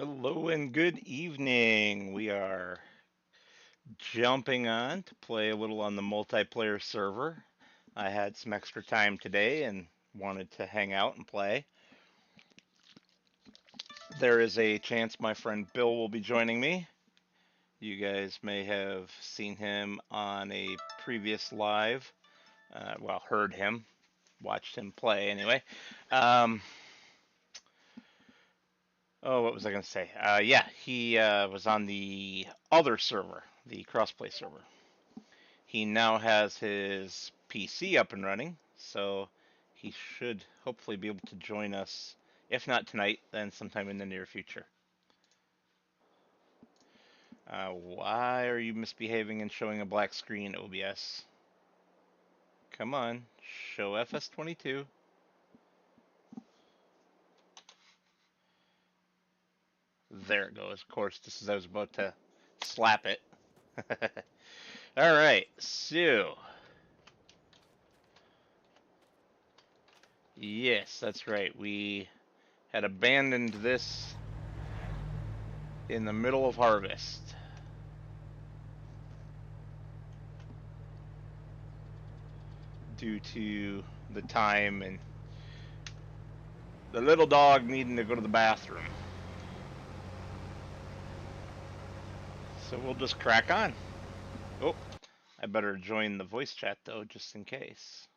Hello and good evening. We are jumping on to play a little on the multiplayer server. I had some extra time today and wanted to hang out and play. There is a chance my friend Bill will be joining me. You guys may have seen him on a previous live. Well, heard him, watched him play anyway. Um, what was I going to say? Yeah, he was on the other server, the crossplay server. He now has his PC up and running, so he should hopefully be able to join us. If not tonight, then sometime in the near future. Why are you misbehaving and showing a black screen, OBS? Come on, show FS22. There it goes. Of course, just as I was about to slap it. Alright, so. Yes, that's right. We had abandoned this in the middle of harvest. Due to the time and the little dog needing to go to the bathroom. So we'll just crack on. Oh, I better join the voice chat though, just in case.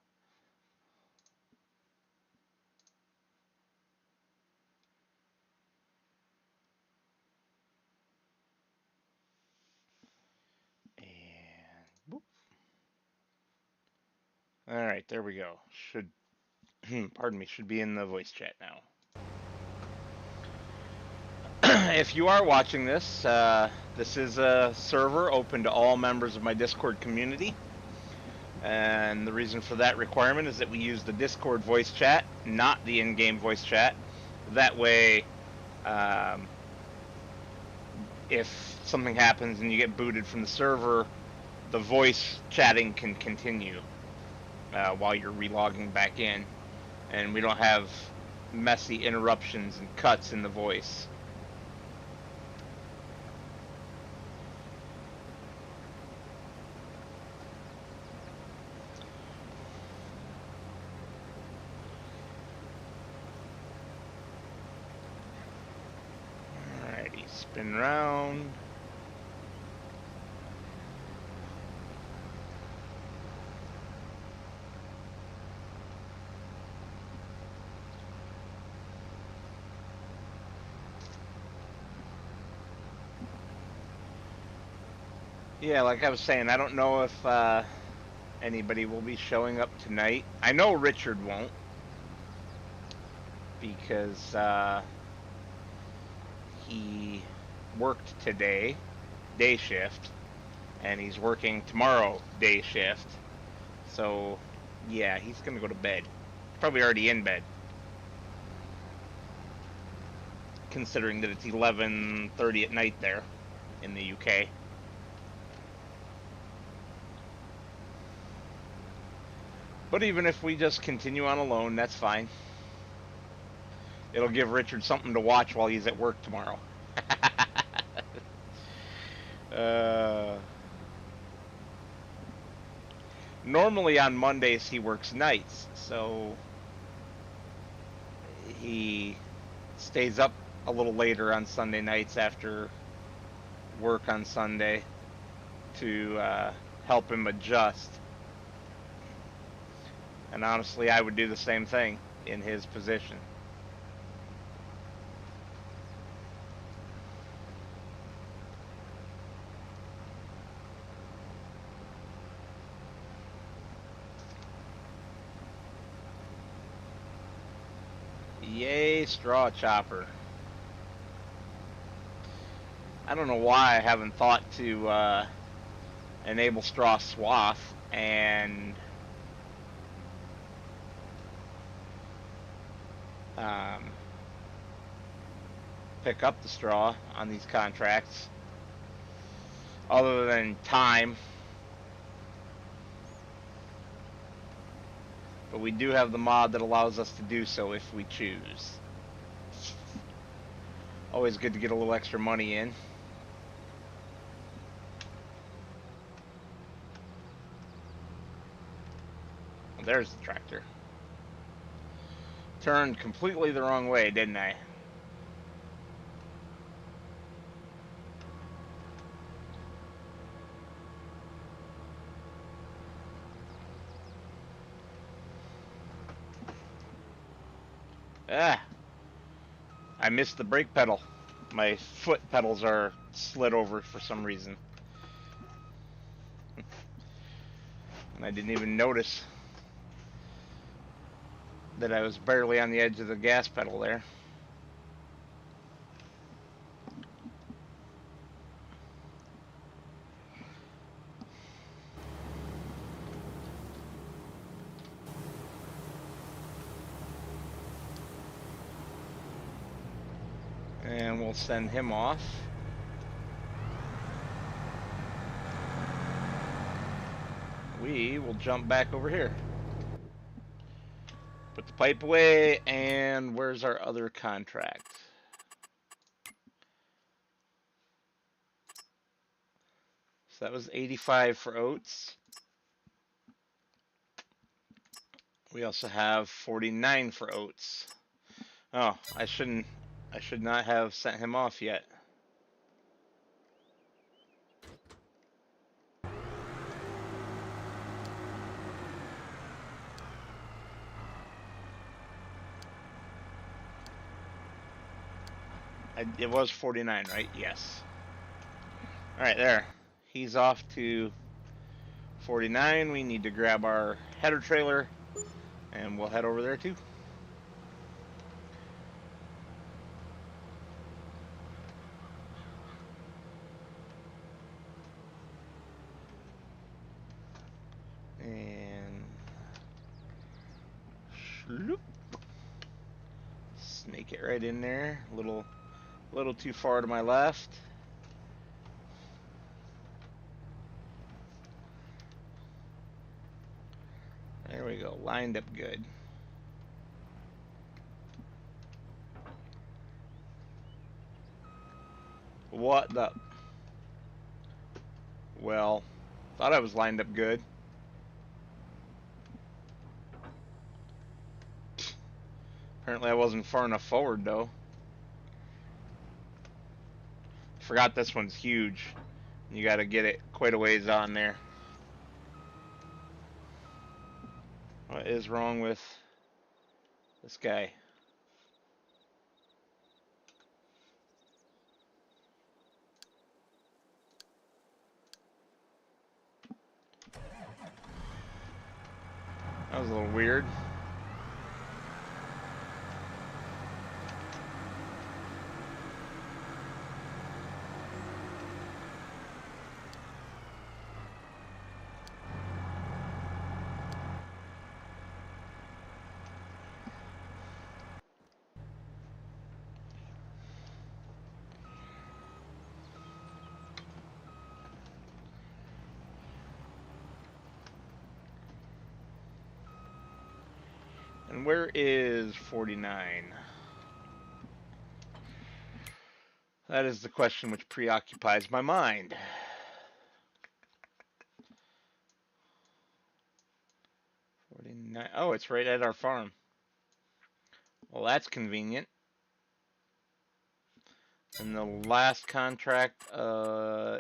And boop. All right, there we go. Should, pardon me, should be in the voice chat now. If you are watching this, this is a server open to all members of my Discord community. And the reason for that requirement is that we use the Discord voice chat, not the in-game voice chat. That way, if something happens and you get booted from the server, the voice chatting can continue while you're relogging back in. And we don't have messy interruptions and cuts in the voice. Alrighty, spin round. Yeah, like I was saying, I don't know if anybody will be showing up tonight. I know Richard won't, because he worked today, day shift, and he's working tomorrow, day shift. So, yeah, he's gonna go to bed. Probably already in bed, considering that it's 11:30 at night there in the UK. But even if we just continue on alone, that's fine. It'll give Richard something to watch while he's at work tomorrow. Normally on Mondays he works nights, so he stays up a little later on Sunday nights after work on Sunday to help him adjust. And honestly, I would do the same thing in his position. Yay, straw chopper. I don't know why I haven't thought to enable straw swath and pick up the straw on these contracts, other than time. But we do have the mod that allows us to do so if we choose. Always good to get a little extra money in. Well, there's the tractor. Turned completely the wrong way, didn't I? Ah, I missed the brake pedal. My foot pedals are slid over for some reason. And I didn't even notice that I was barely on the edge of the gas pedal there. And we'll send him off. We will jump back over here. Put the pipe away, and where's our other contract? So that was 85 for oats. We also have 49 for oats. Oh, I should not have sent him off yet. It was 49, right? Yes. Alright, there. He's off to 49. We need to grab our header trailer, and we'll head over there too. And sloop. Snake it right in there. A little too far to my left. There we go. Lined up good. What the? Well, thought I was lined up good. Apparently I wasn't far enough forward though. Forgot this one's huge. You gotta get it quite a ways on there. What is wrong with this guy? That was a little weird. And where is 49? That is the question which preoccupies my mind. Oh, it's right at our farm. Well, that's convenient. And the last contract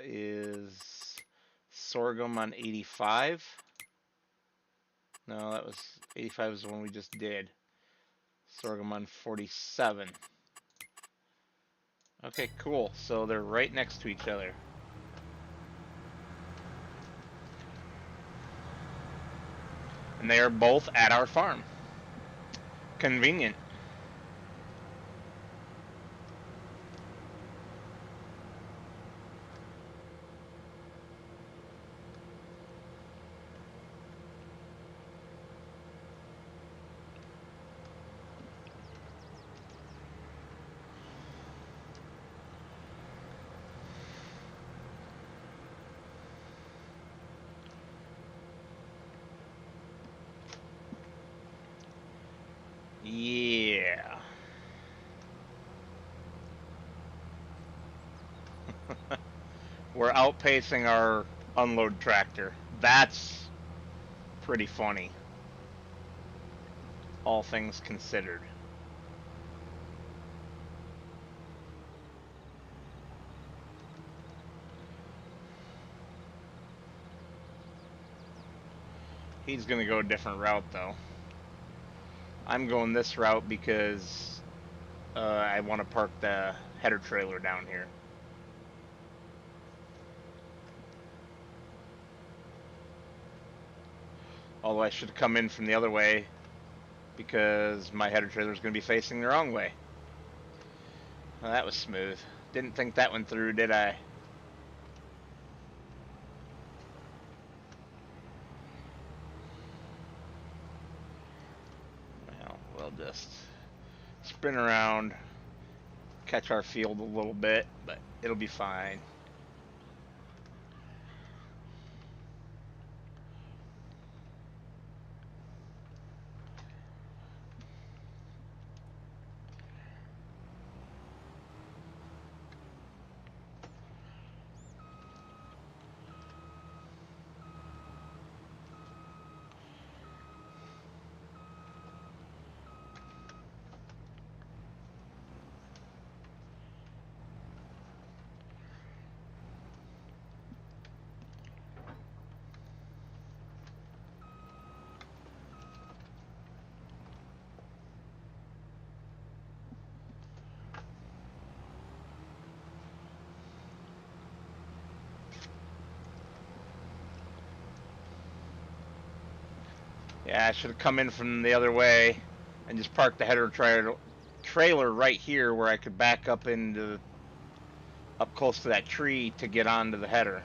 is sorghum on 85. No, that was 85 is the one we just did. Sorghum on 47. Okay, cool. So they're right next to each other. And they are both at our farm. Convenient. Yeah. We're outpacing our unload tractor. That's pretty funny, all things considered. He's going to go a different route, though. I'm going this route because I want to park the header trailer down here. Although I should come in from the other way because my header trailer is going to be facing the wrong way. Well, that was smooth. Didn't think that one through, did I? Well, we'll just sprint around, catch our field a little bit, but it'll be fine. Yeah, I should have come in from the other way and just parked the header trailer right here where I could back up up close to that tree to get onto the header.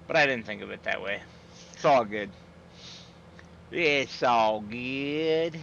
But I didn't think of it that way. It's all good. It's all good.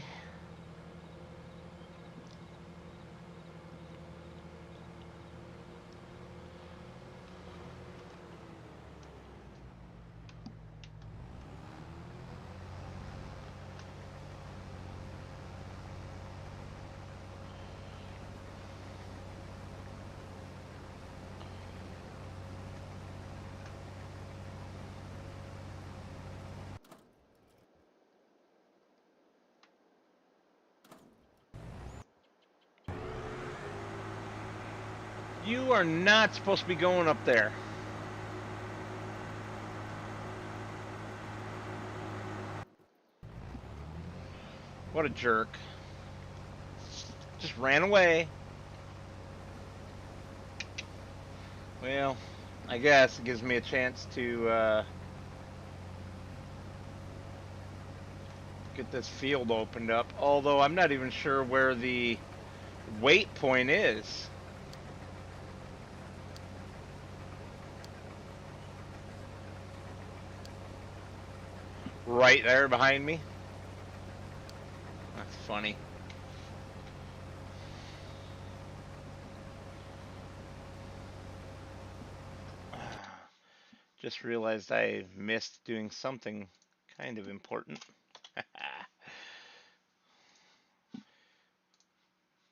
You are not supposed to be going up there. What a jerk. Just ran away. Well, I guess it gives me a chance to get this field opened up. Although I'm not even sure where the wait point is. Right there behind me. That's funny. Just realized I missed doing something kind of important.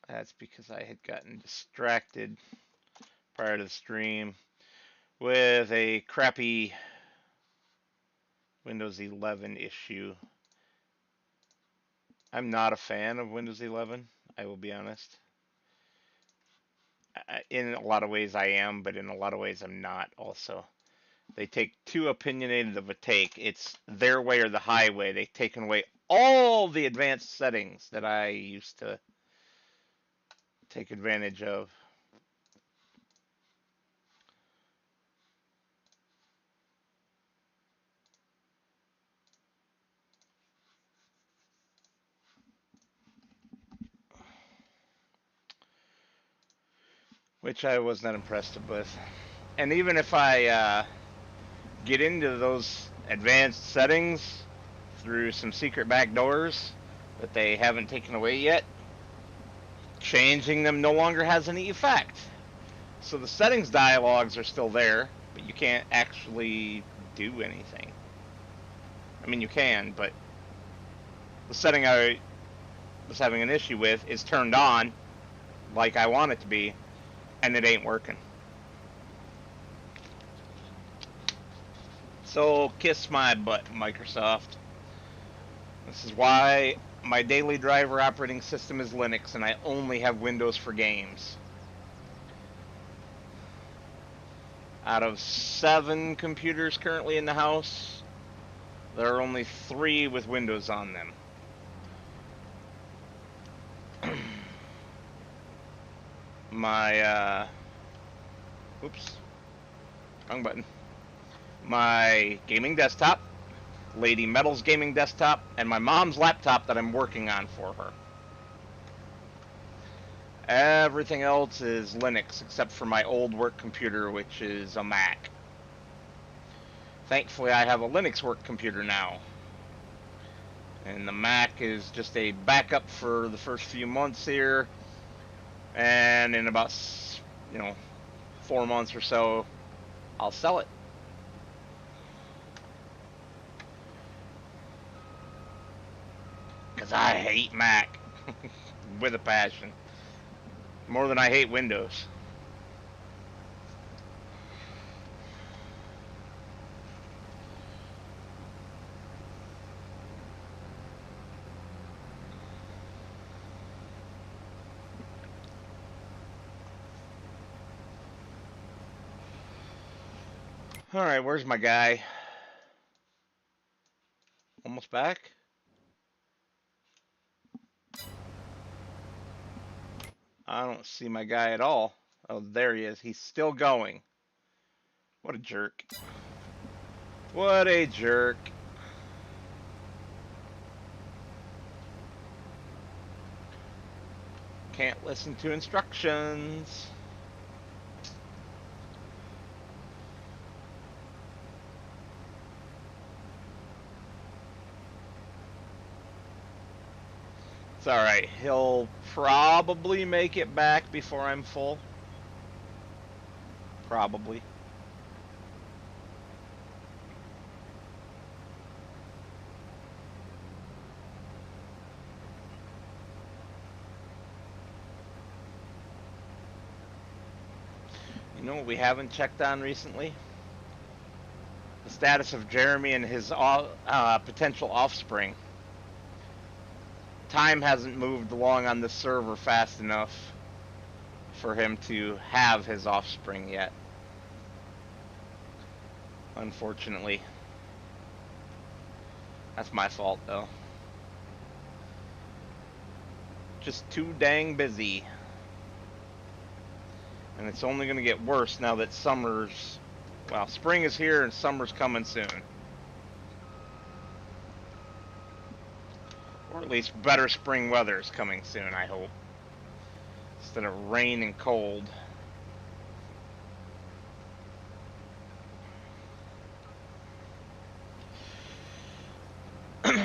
That's because I had gotten distracted prior to the stream with a crappy Windows 11 issue. I'm not a fan of Windows 11, I will be honest. In a lot of ways I am, but in a lot of ways I'm not also. They take too opinionated of a take. It's their way or the highway. They've taken away all the advanced settings that I used to take advantage of. Which I was not impressed with. And even if I get into those advanced settings through some secret back doors that they haven't taken away yet, changing them no longer has any effect. So the settings dialogues are still there, but you can't actually do anything. I mean, you can, but the setting I was having an issue with is turned on like I want it to be, and it ain't working. So kiss my butt, Microsoft. This is why my daily driver operating system is Linux and I only have Windows for games. Out of 7 computers currently in the house, there are only 3 with Windows on them. My, oops, wrong button. My gaming desktop, Lady Metal's gaming desktop, and my mom's laptop that I'm working on for her. Everything else is Linux except for my old work computer, which is a Mac. Thankfully, I have a Linux work computer now. And the Mac is just a backup for the first few months here. And in about, 4 months or so, I'll sell it. Because I hate Mac with a passion. More than I hate Windows. Alright, where's my guy? Almost back? I don't see my guy at all. Oh, there he is. He's still going. What a jerk. What a jerk. Can't listen to instructions. It's alright. He'll probably make it back before I'm full. Probably. You know what we haven't checked on recently? The status of Jeremy and his potential offspring. Time hasn't moved along on this server fast enough for him to have his offspring yet. Unfortunately. That's my fault, though. Just too dang busy. And it's only going to get worse now that summer's... Well, spring is here and summer's coming soon. Or at least better spring weather is coming soon, I hope. Instead of rain and cold. Is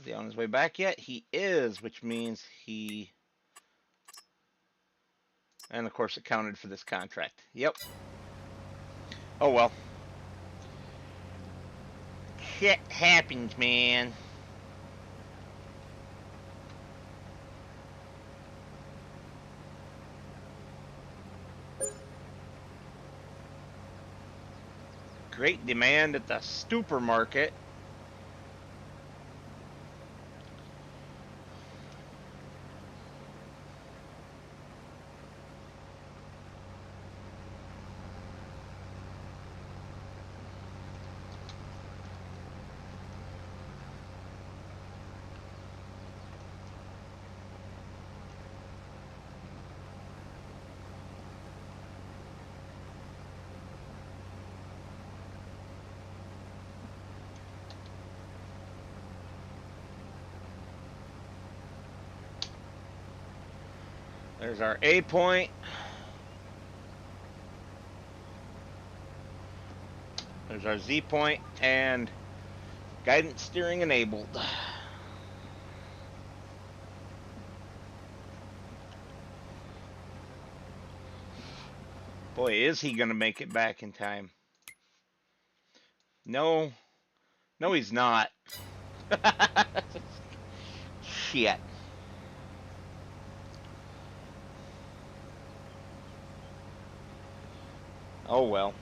he on his way back yet? He is, which means he... And of course it counted for this contract. Yep. Oh well. Shit happens, man. Great demand at the supermarket. There's our A point. There's our Z point, and guidance steering enabled. Boy, is he gonna make it back in time. No. No, he's not. Shit. Oh well.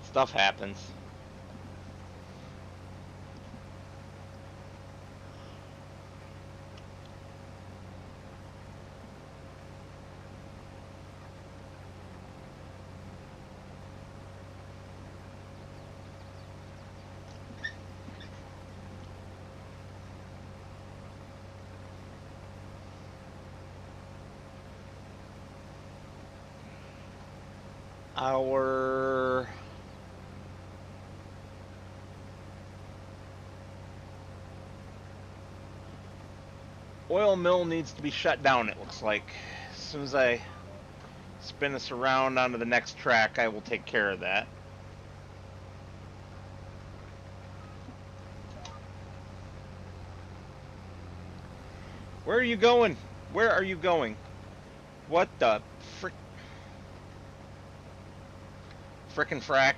Stuff happens. Our oil mill needs to be shut down, it looks like. As soon as I spin us around onto the next track, I will take care of that. Where are you going? Where are you going? What the frickin' frack?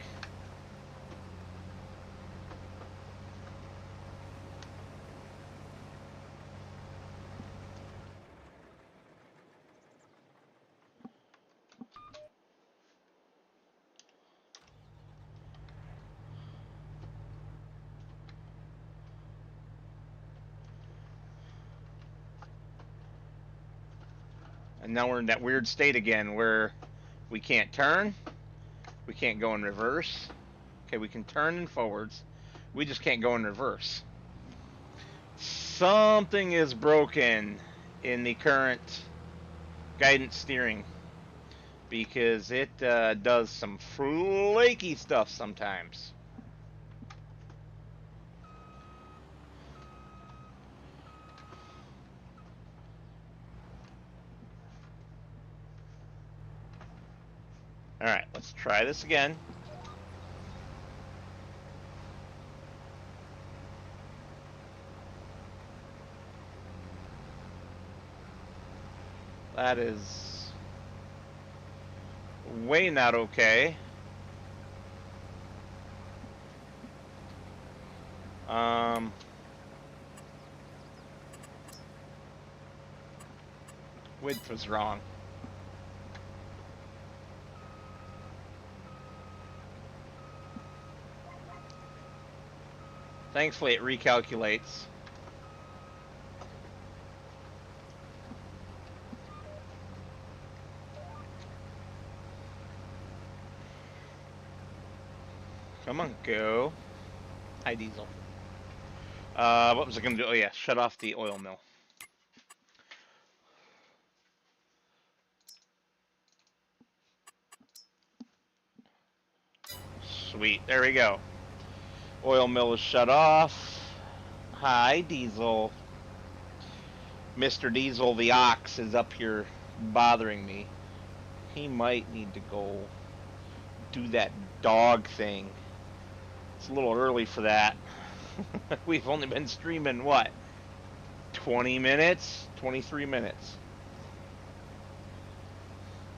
And now we're in that weird state again where we can't turn, we can't go in reverse. Okay, we can turn in forwards. We just can't go in reverse. Something is broken in the current guidance steering because it does some flaky stuff sometimes. Alright, let's try this again. That is way not okay. Width was wrong. Thankfully, it recalculates. Come on, go. Hi, Diesel. What was I going to do? Oh, yeah, shut off the oil mill. Sweet, there we go. Oil mill is shut off. Hi, Diesel. Mr. Diesel, the ox, is up here bothering me. He might need to go do that dog thing. It's a little early for that. We've only been streaming, what, 20 minutes? 23 minutes.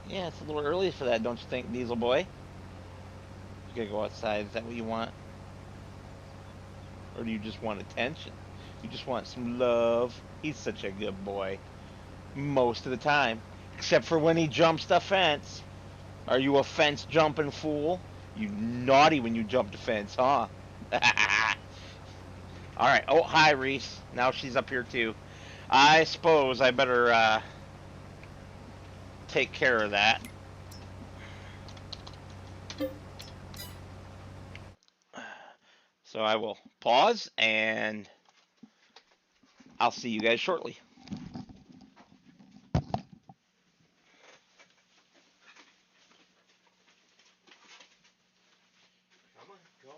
Yeah, it's a little early for that, don't you think, Diesel boy? You gotta go outside. Is that what you want? Or do you just want attention? You just want some love? He's such a good boy. Most of the time. Except for when he jumps the fence. Are you a fence jumping fool? You naughty when you jump the fence, huh? Alright. Oh, hi, Reese. Now she's up here, too. I suppose I better take care of that. So I will pause, and I'll see you guys shortly. Come on, go.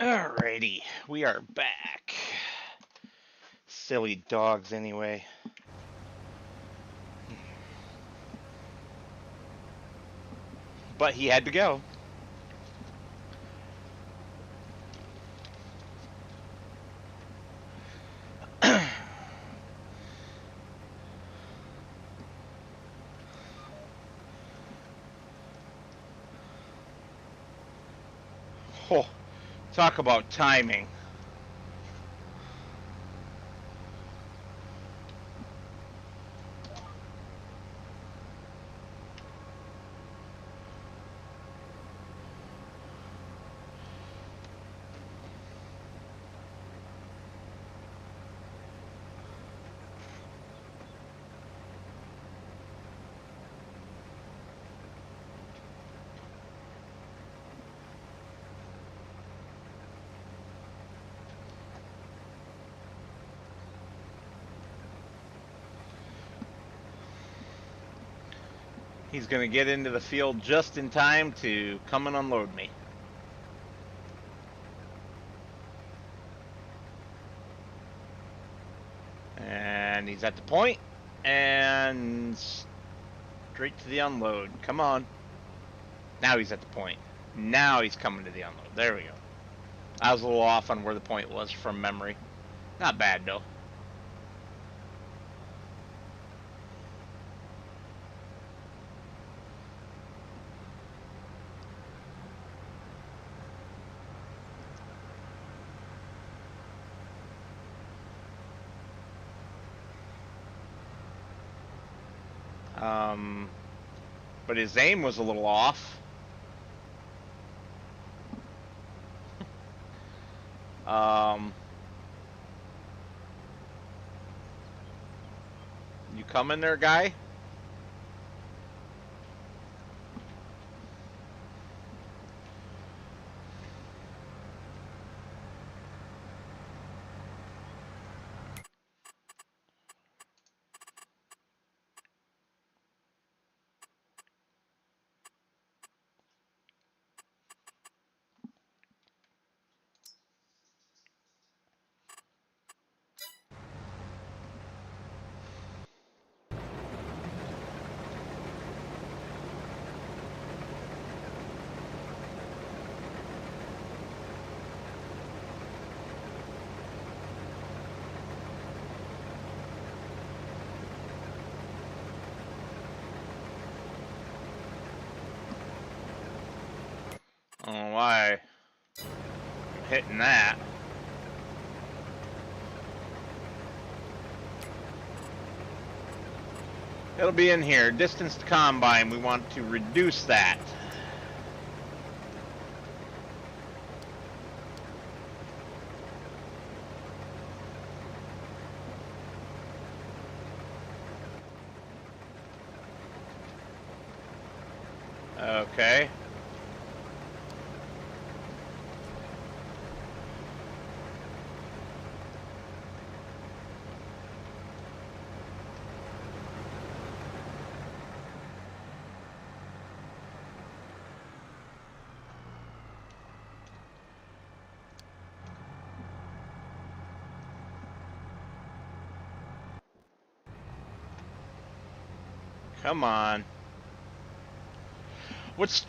Alrighty, we are back. Silly dogs, anyway. But he had to go. Oh, talk about timing. He's going to get into the field just in time to come and unload me. And he's at the point, and straight to the unload. Come on. Now he's at the point. Now he's coming to the unload. There we go. I was a little off on where the point was from memory. Not bad, though. But his aim was a little off. You coming there, guy? I don't know why I'm hitting that. It'll be in here. Distance to combine. We want to reduce that. Okay. Come on.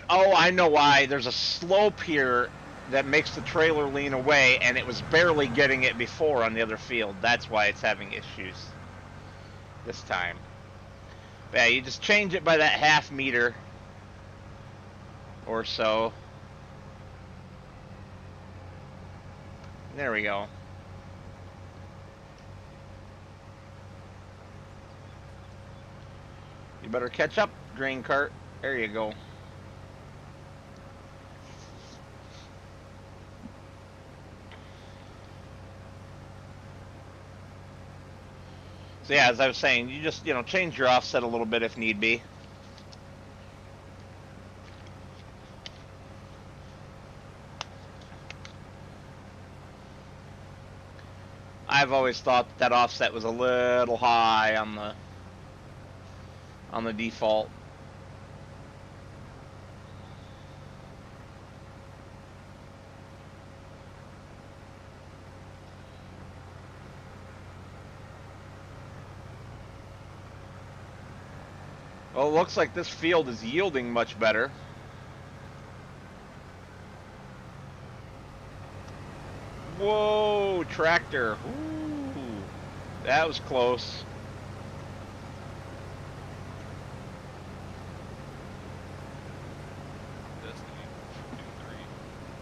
Oh, I know why. There's a slope here that makes the trailer lean away, and it was barely getting it before on the other field. That's why it's having issues this time. But yeah, you just change it by that half meter or so. There we go. You better catch up, grain cart. There you go. So yeah, as I was saying, you just, change your offset a little bit if need be. I've always thought that offset was a little high on the default. Well, it looks like this field is yielding much better. Whoa, tractor. Ooh, that was close.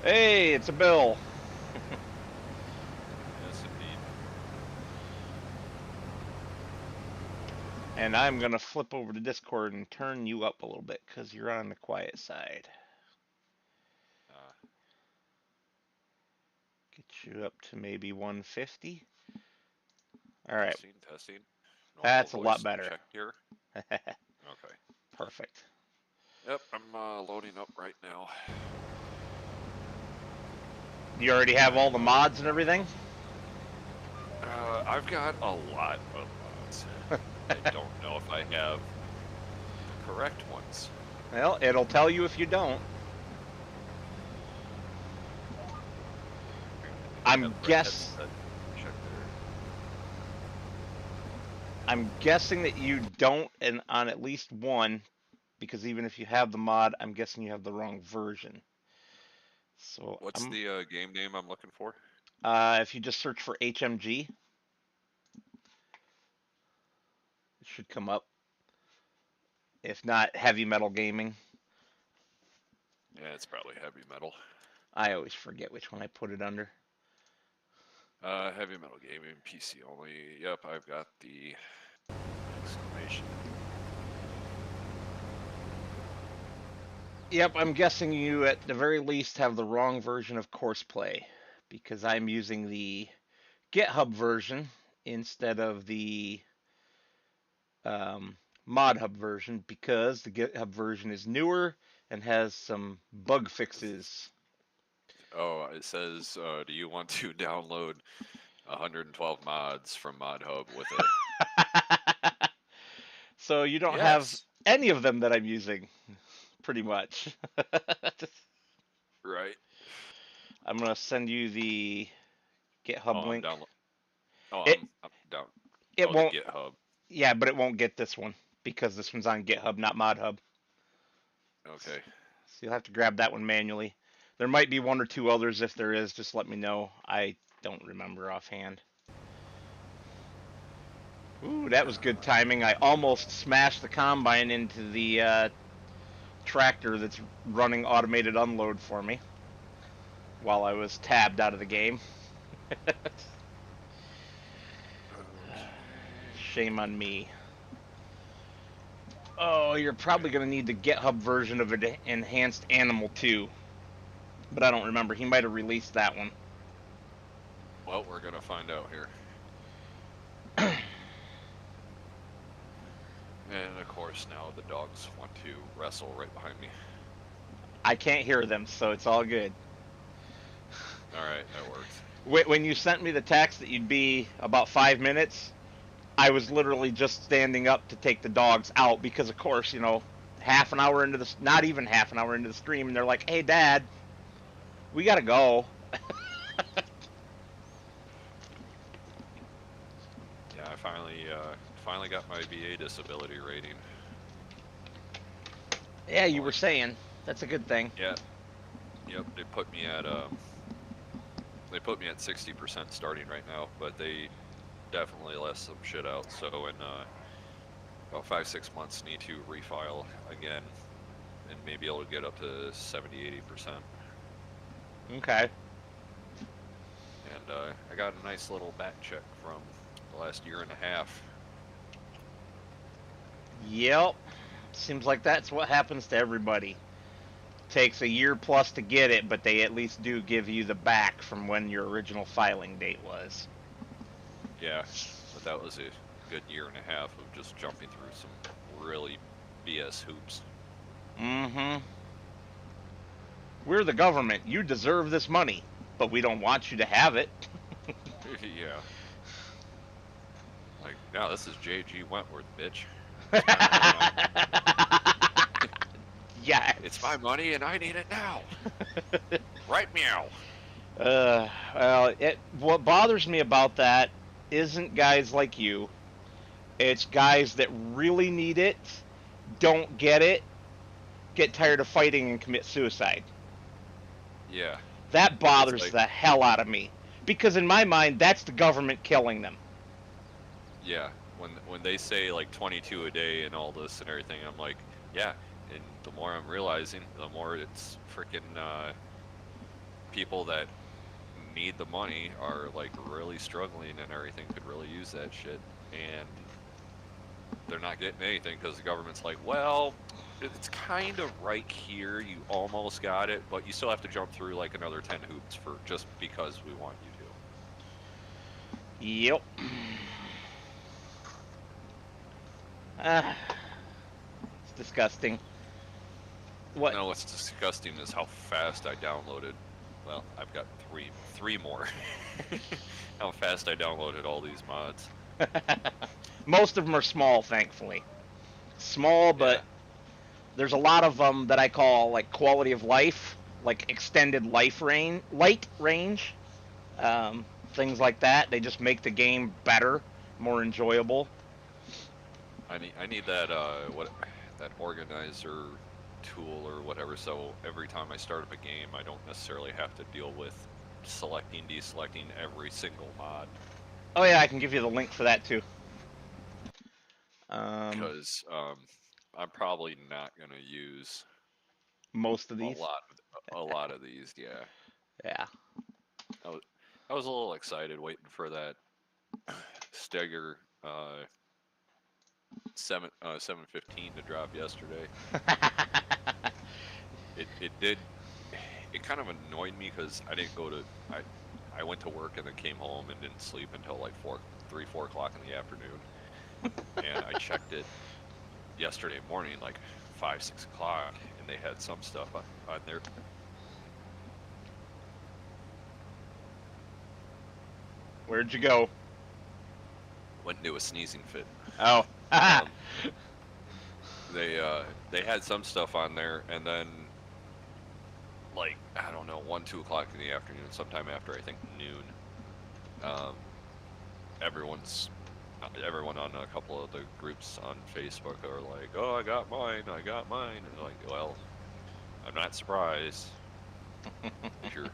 Hey, it's a Bill. Yes, indeed. And I'm going to flip over to Discord and turn you up a little bit because you're on the quiet side. Get you up to maybe 150. All right. Testing. Normal That's a lot voice better. check here. Okay. Perfect. Yep, I'm loading up right now. You already have all the mods and everything? I've got a lot of mods. I don't know if I have the correct ones. Well, it'll tell you if you don't. I'm guessing that you don't, and on at least one, because even if you have the mod, I'm guessing you have the wrong version. So what's the game name I'm looking for? If you just search for HMG, it should come up. If not, Heavy Metal Gaming. Yeah, it's probably Heavy Metal. I always forget which one I put it under. Heavy Metal Gaming, PC only. Yep, I've got the exclamation. Yep, I'm guessing you at the very least have the wrong version of Courseplay, because I'm using the GitHub version instead of the Mod Hub version, because the GitHub version is newer and has some bug fixes. Oh, it says, do you want to download 112 mods from Mod Hub with it? So you don't have any of them that I'm using, pretty much. Right. I'm going to send you the GitHub link. I'm down. It won't. GitHub. Yeah, but it won't get this one because this one's on GitHub, not Mod Hub. Okay. So you'll have to grab that one manually. There might be one or two others. If there is, just let me know. I don't remember offhand. Ooh, that was good timing. I almost smashed the combine into the tractor that's running automated unload for me while I was tabbed out of the game. Shame on me. Oh, you're probably going to need the GitHub version of Enhanced Animal too. But I don't remember. He might have released that one. Well, we're going to find out here. And of course, now the dogs want to wrestle right behind me. I can't hear them, so it's all good. Alright, that works. When you sent me the text that you'd be about 5 minutes, I was literally just standing up to take the dogs out because, of course, you know, half an hour into the, not even half an hour into the stream, and they're like, "Hey, Dad, we gotta go." Yeah, I finally got my VA disability rating. Yeah, you were saying that's a good thing. Yeah. Yep, they put me at 60% starting right now, but they definitely left some shit out. So in about 5-6 months, need to refile again, and maybe able to get up to 70-80%. Okay. And I got a nice little back check from the last year and a half. Yep. Seems like that's what happens to everybody. Takes a year plus to get it, but they at least do give you the back from when your original filing date was. Yeah, but that was a good year and a half of just jumping through some really BS hoops. Mm-hmm. We're the government. You deserve this money, but we don't want you to have it. Yeah. Like, no, this is J.G. Wentworth, bitch. Yeah. It's my money and I need it now. Right, meow. Well, what bothers me about that isn't guys like you. It's guys that really need it don't get it, get tired of fighting and commit suicide. Yeah, That it's bothers like, the hell out of me because in my mind that's the government killing them. yeah, when they say like 22 a day and all this and everything, I'm like, yeah. And the more I'm realizing, the more it's freaking people that need the money are like really struggling and everything, could really use that shit, and they're not getting anything because the government's like, well, it's kind of right here, you almost got it, but you still have to jump through like another 10 hoops for just because we want you to. Yep. Ah, it's disgusting. What? No, what's disgusting is how fast I downloaded. Well, I've got three more. How fast I downloaded all these mods. Most of them are small, thankfully. Small, but Yeah, there's a lot of them that I call like quality of life, like extended life range, light range, things like that. They just make the game better, more enjoyable. I need that that organizer tool or whatever, so every time I start up a game I don't necessarily have to deal with selecting, deselecting every single mod, Oh yeah, I can give you the link for that too. Um, because I'm probably not gonna use Most of a these. lot a lot of these. Yeah, Yeah. I was, I was a little excited waiting for that Steger 715 to drop yesterday. It did. It kind of annoyed me because I didn't go to I went to work and then came home and didn't sleep until like 4 o'clock in the afternoon, and I checked it yesterday morning like 5 6 o'clock, and they had some stuff on there. Where'd you go? Went into a sneezing fit. Oh. Um, they had some stuff on there, and then like I don't know, 1 2 o'clock in the afternoon, sometime after I think noon, um, everyone's everyone on a couple of the groups on Facebook are like, "Oh, I got mine," and like, well, I'm not surprised if you're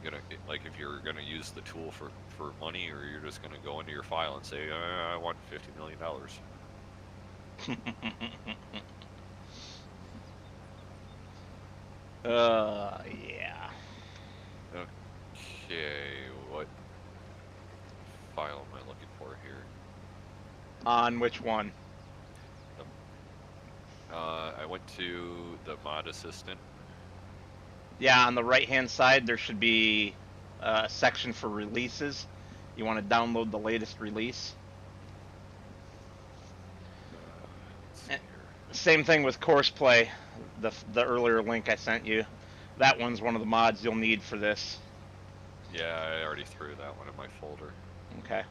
gonna like if you're gonna use the tool for money, or you're just gonna go into your file and say, I want $50 million. Yeah. Okay, what file am I looking for here? On which one? The, I went to the mod assistant. Yeah, on the right hand side there should be a section for releases. You want to download the latest release. Let's see Eh, here. Same thing with Courseplay, the earlier link I sent you. That one's one of the mods you'll need for this. Yeah, I already threw that one in my folder. Okay.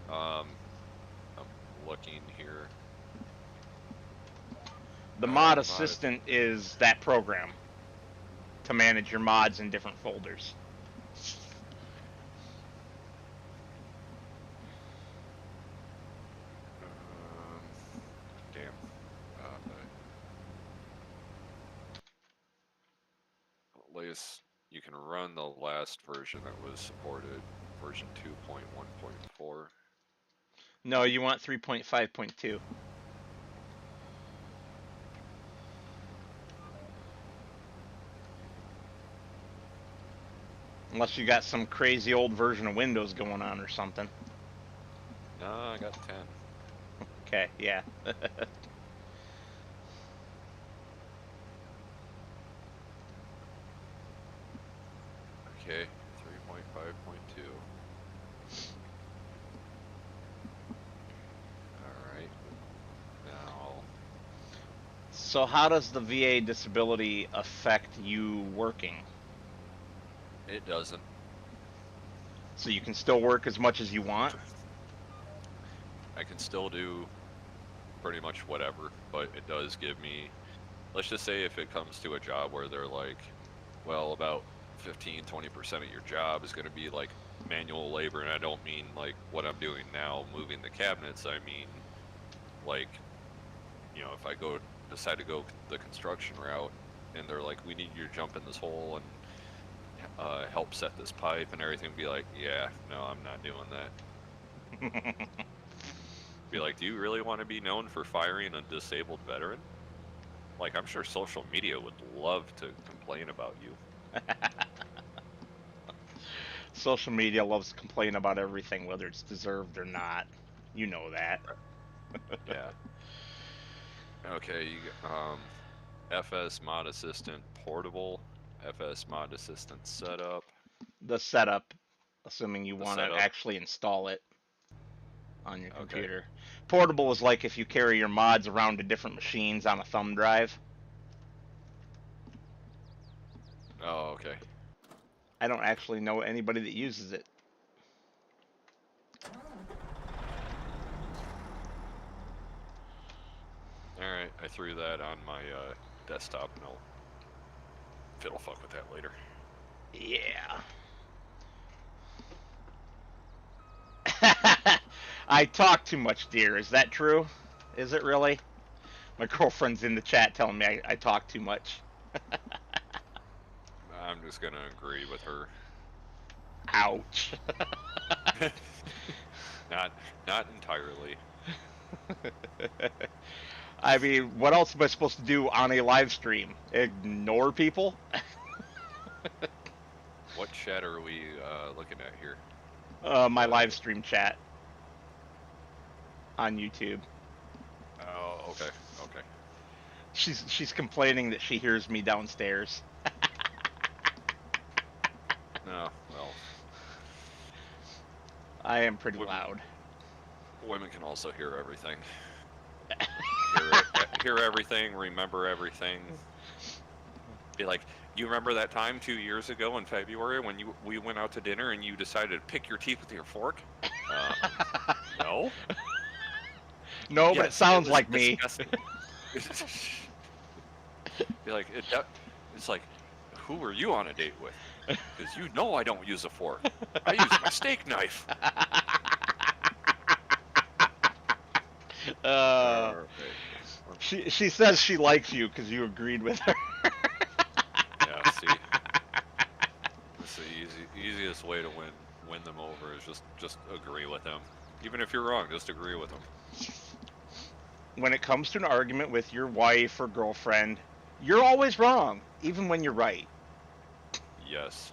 Um, I'm looking here. The mod Mod. assistant is that program to manage your mods in different folders. Damn. Uh, latest. You can run the last version that was supported, version 2.1.4. No, you want 3.5.2. Unless you got some crazy old version of Windows going on or something. No, I got 10. Okay, yeah. Okay, 3.5.2. Alright. Now, So how does the VA disability affect you working? it doesn't. So you can still work as much as you want? I can still do pretty much whatever, but it does give me. Let's just say if it comes to a job where they're like, well, about 15-20% of your job is going to be like manual labor, and I don't mean like what I'm doing now, moving the cabinets. I mean like you know, if I decide to go the construction route, and they're like, we need you to jump in this hole and help set this pipe and everything, be like, yeah, no, I'm not doing that. Be like, do you really want to be known for firing a disabled veteran? Like, I'm sure social media would love to complain about you. Social media loves to complain about everything, whether it's deserved or not. You know that. Yeah. Okay, FS Mod Assistant Portable, FS Mod Assistant Setup, The setup, assuming you the want to setup. actually install it on your Okay. computer. Portable is like if you carry your mods around to different machines on a thumb drive. Oh, okay. I don't actually know anybody that uses it. Alright, I threw that on my desktop, and I'll fiddle fuck with that later. Yeah. I talk too much, dear. Is that true? Is it really? My girlfriend's in the chat telling me I talk too much. I'm just gonna agree with her. Ouch. Not entirely. I mean, what else am I supposed to do on a live stream? Ignore people? What chat are we looking at here? My live stream chat on YouTube. Oh, okay, okay. She's complaining that she hears me downstairs. No, well, I am pretty women, loud. women can also hear everything. Hear everything, remember everything. Be like, you remember that time 2 years ago in February when we went out to dinner and you decided to pick your teeth with your fork? No. No, Yes, but it sounds was like me. Be like, it's like, who were you on a date with? Because you know I don't use a fork. I use my steak knife. Right. She says she likes you because you agreed with her. Yeah, see, that's the easiest way to win them over is just agree with them. Even if you're wrong, just agree with them. When it comes to an argument with your wife or girlfriend, you're always wrong, even when you're right. Yes.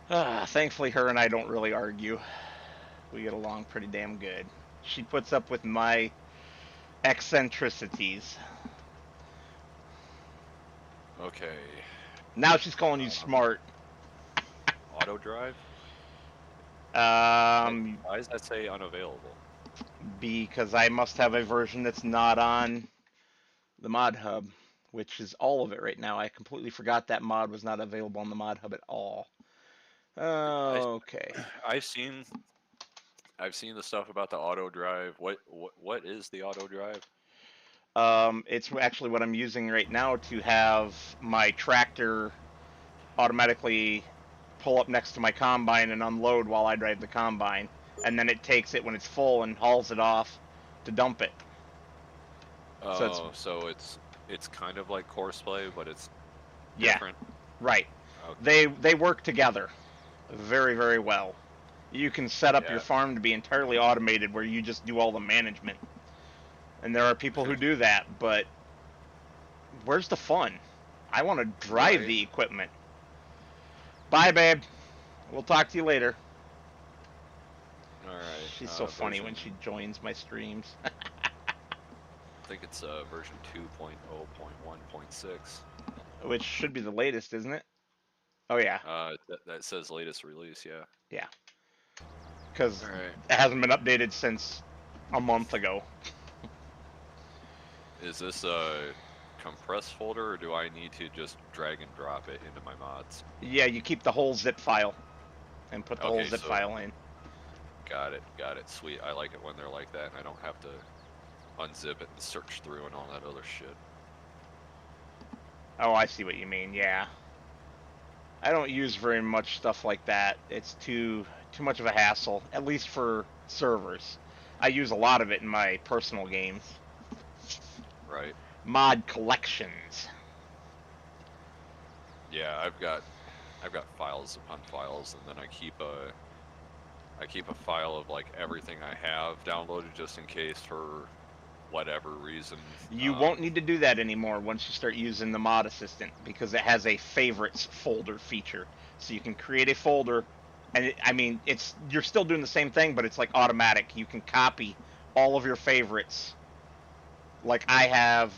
Thankfully, her and I don't really argue. We get along pretty damn good. She puts up with my eccentricities. Okay. Now she's calling you smart. Auto drive? Um, Why does that say unavailable? because I must have a version that's not on the mod hub, which is all of it right now. I completely forgot that mod was not available on the mod hub at all. Okay. I've seen the stuff about the auto drive. What is the auto drive? It's actually what I'm using right now to have my tractor automatically pull up next to my combine and unload while I drive the combine, and then it takes it when it's full and hauls it off to dump it. Oh, so it's kind of like Courseplay, but it's different. Yeah, right. Okay. They work together very, very well. You can set up your Yeah. farm to be entirely automated where you just do all the management. And there are people who do that, but where's the fun? I want to drive the equipment. Bye, babe. We'll talk to you later. All right. She's so funny when she joins my streams. I think it's version 2.0.1.6. Which should be the latest, isn't it? Oh, yeah. That says latest release, yeah. Yeah. Because right. it hasn't been updated since a month ago. Is this a compressed folder, or do I need to just drag and drop it into my mods? Yeah, you keep the whole zip file and put the whole zip file in. Got it. Sweet. I like it when they're like that, and I don't have to unzip it and search through and all that other shit. Oh, I see what you mean, yeah. I don't use very much stuff like that. It's too much of a hassle, at least for servers. I use a lot of it in my personal games. Right. Mod collections. Yeah, I've got files upon files, and then I keep a file of like everything I have downloaded just in case for whatever reason. You won't need to do that anymore once you start using the mod assistant because it has a favorites folder feature. So you can create a folder, and I mean, it's you're still doing the same thing, but it's like automatic. You can copy all of your favorites. Like I have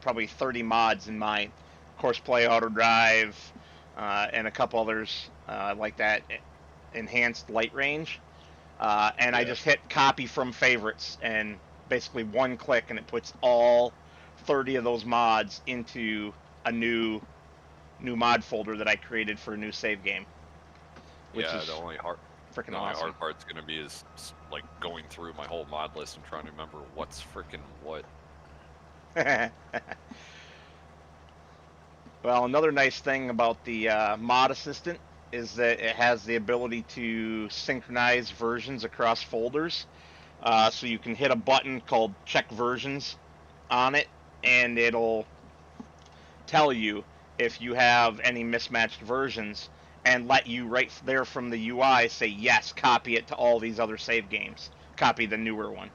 probably 30 mods in mine, Courseplay, Auto Drive, and a couple others like that. Enhanced light range, and I Yeah, just hit copy from favorites and basically one click and it puts all 30 of those mods into a new mod folder that I created for a new save game, which yeah. is freaking The only awesome. hard part's gonna be is like going through my whole mod list and trying to remember what's freaking what. Well, another nice thing about the mod assistant is that it has the ability to synchronize versions across folders. So you can hit a button called check versions on it, and it'll tell you if you have any mismatched versions and let you right there from the UI say yes, copy it to all these other save games. Copy the newer one.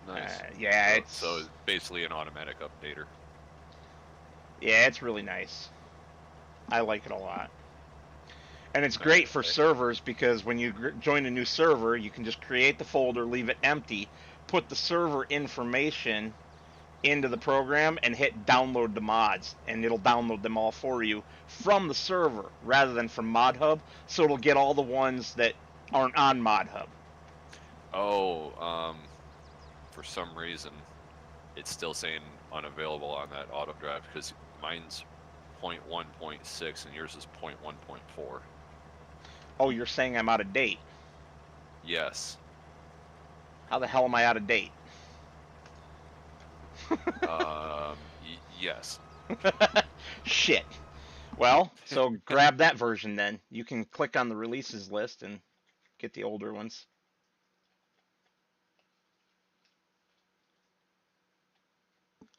Nice. Yeah, So it's basically an automatic updater. it's really nice. I like it a lot. And it's great for Okay. servers because when you join a new server, you can just create the folder, leave it empty, put the server information into the program, and hit download the mods, and it'll download them all for you from the server rather than from Mod Hub. So it'll get all the ones that aren't on Mod Hub. Oh, for some reason it's still saying unavailable on that auto drive because mine's 0.1.6 and yours is 0.1.4. Oh, you're saying I'm out of date? Yes. How the hell am I out of date? Yes. Shit. Well, so grab that version then. You can click on the releases list and get the older ones.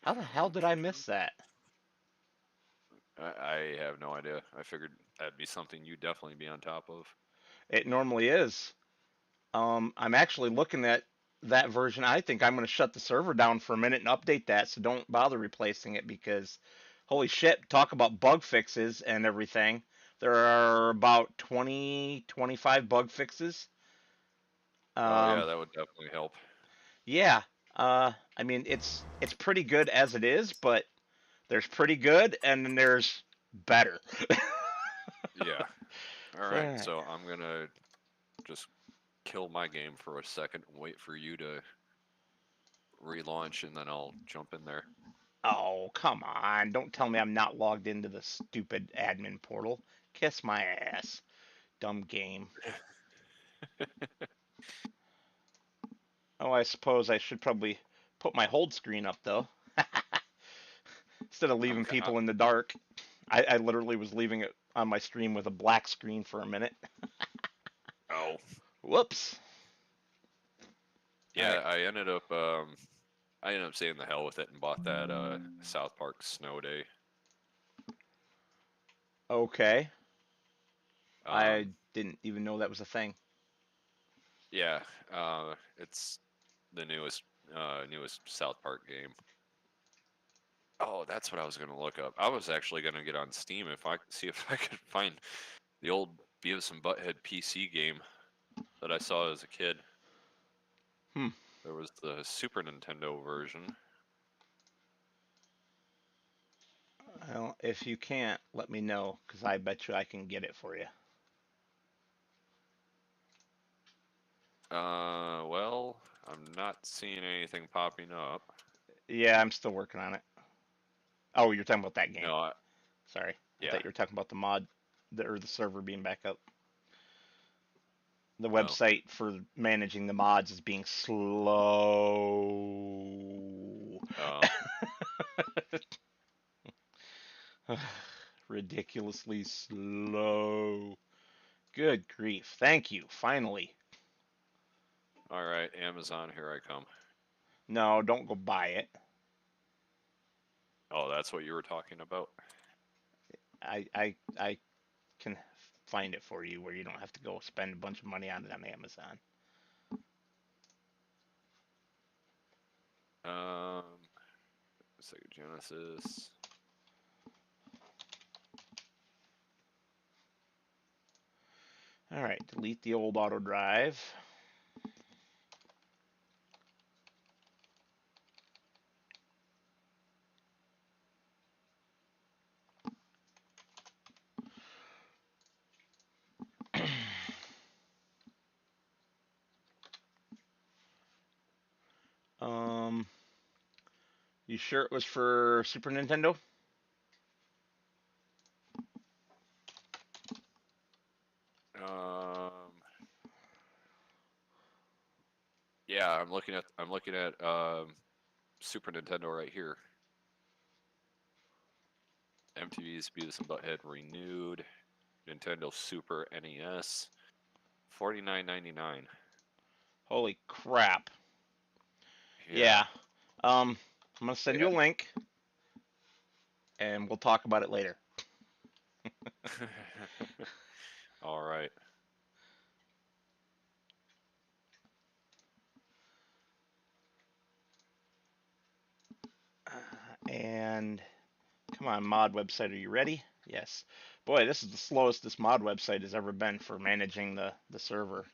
How the hell did I miss that? I have no idea. I figured that'd be something you'd definitely be on top of. It normally is. I'm actually looking at that version. I think I'm going to shut the server down for a minute and update that, so don't bother replacing it because, holy shit, talk about bug fixes and everything. There are about 20, 25 bug fixes. Oh yeah, Um, that would definitely help. yeah, I mean it's pretty good as it is, but there's pretty good and then there's better. Yeah. All right. So, So I'm gonna just kill my game for a second and wait for you to relaunch, and then I'll jump in there. oh, come on. Don't tell me I'm not logged into the stupid admin portal. Kiss my ass. Dumb game. Oh, I suppose I should probably put my hold screen up though, instead of I'm. leaving people in the dark. I literally was leaving it on my stream with a black screen for a minute. Oh. Whoops. All right. Yeah. I ended up saying the hell with it and bought that South Park Snow Day. Okay. I Um. didn't even know that was a thing. Yeah. It's the newest South Park game. Oh, that's what I was gonna look up. I was actually gonna get on Steam if I see if I could find the old Beavis and Butthead PC game that I saw as a kid. Hmm. There was the Super Nintendo version. Well, if you can't, let me know, because I bet you I can get it for you. Well, I'm not seeing anything popping up. Yeah, I'm still working on it. Oh, you're talking about that game. No, Sorry. I yeah, thought you were talking about the mod, or the server being back up. The no. website for managing the mods is being slow. Oh, Ridiculously slow. Good grief. Thank you. Finally. All right, Amazon, here I come. No, don't go buy it. Oh, that's what you were talking about? I can find it for you where you don't have to go spend a bunch of money on it on Amazon. Um, Sega Genesis. All right, delete the old auto drive. um, you sure it was for Super Nintendo? Um, yeah, I'm looking at Super Nintendo right here. MTV's Beavis and Butthead renewed. Nintendo Super NES. $49.99. Holy crap! Yeah. Yeah. I'm gonna send you a Yeah. link, and we'll talk about it later. All right. And come on, mod website, are you ready? Yes. Boy, this is the slowest this mod website has ever been for managing the server.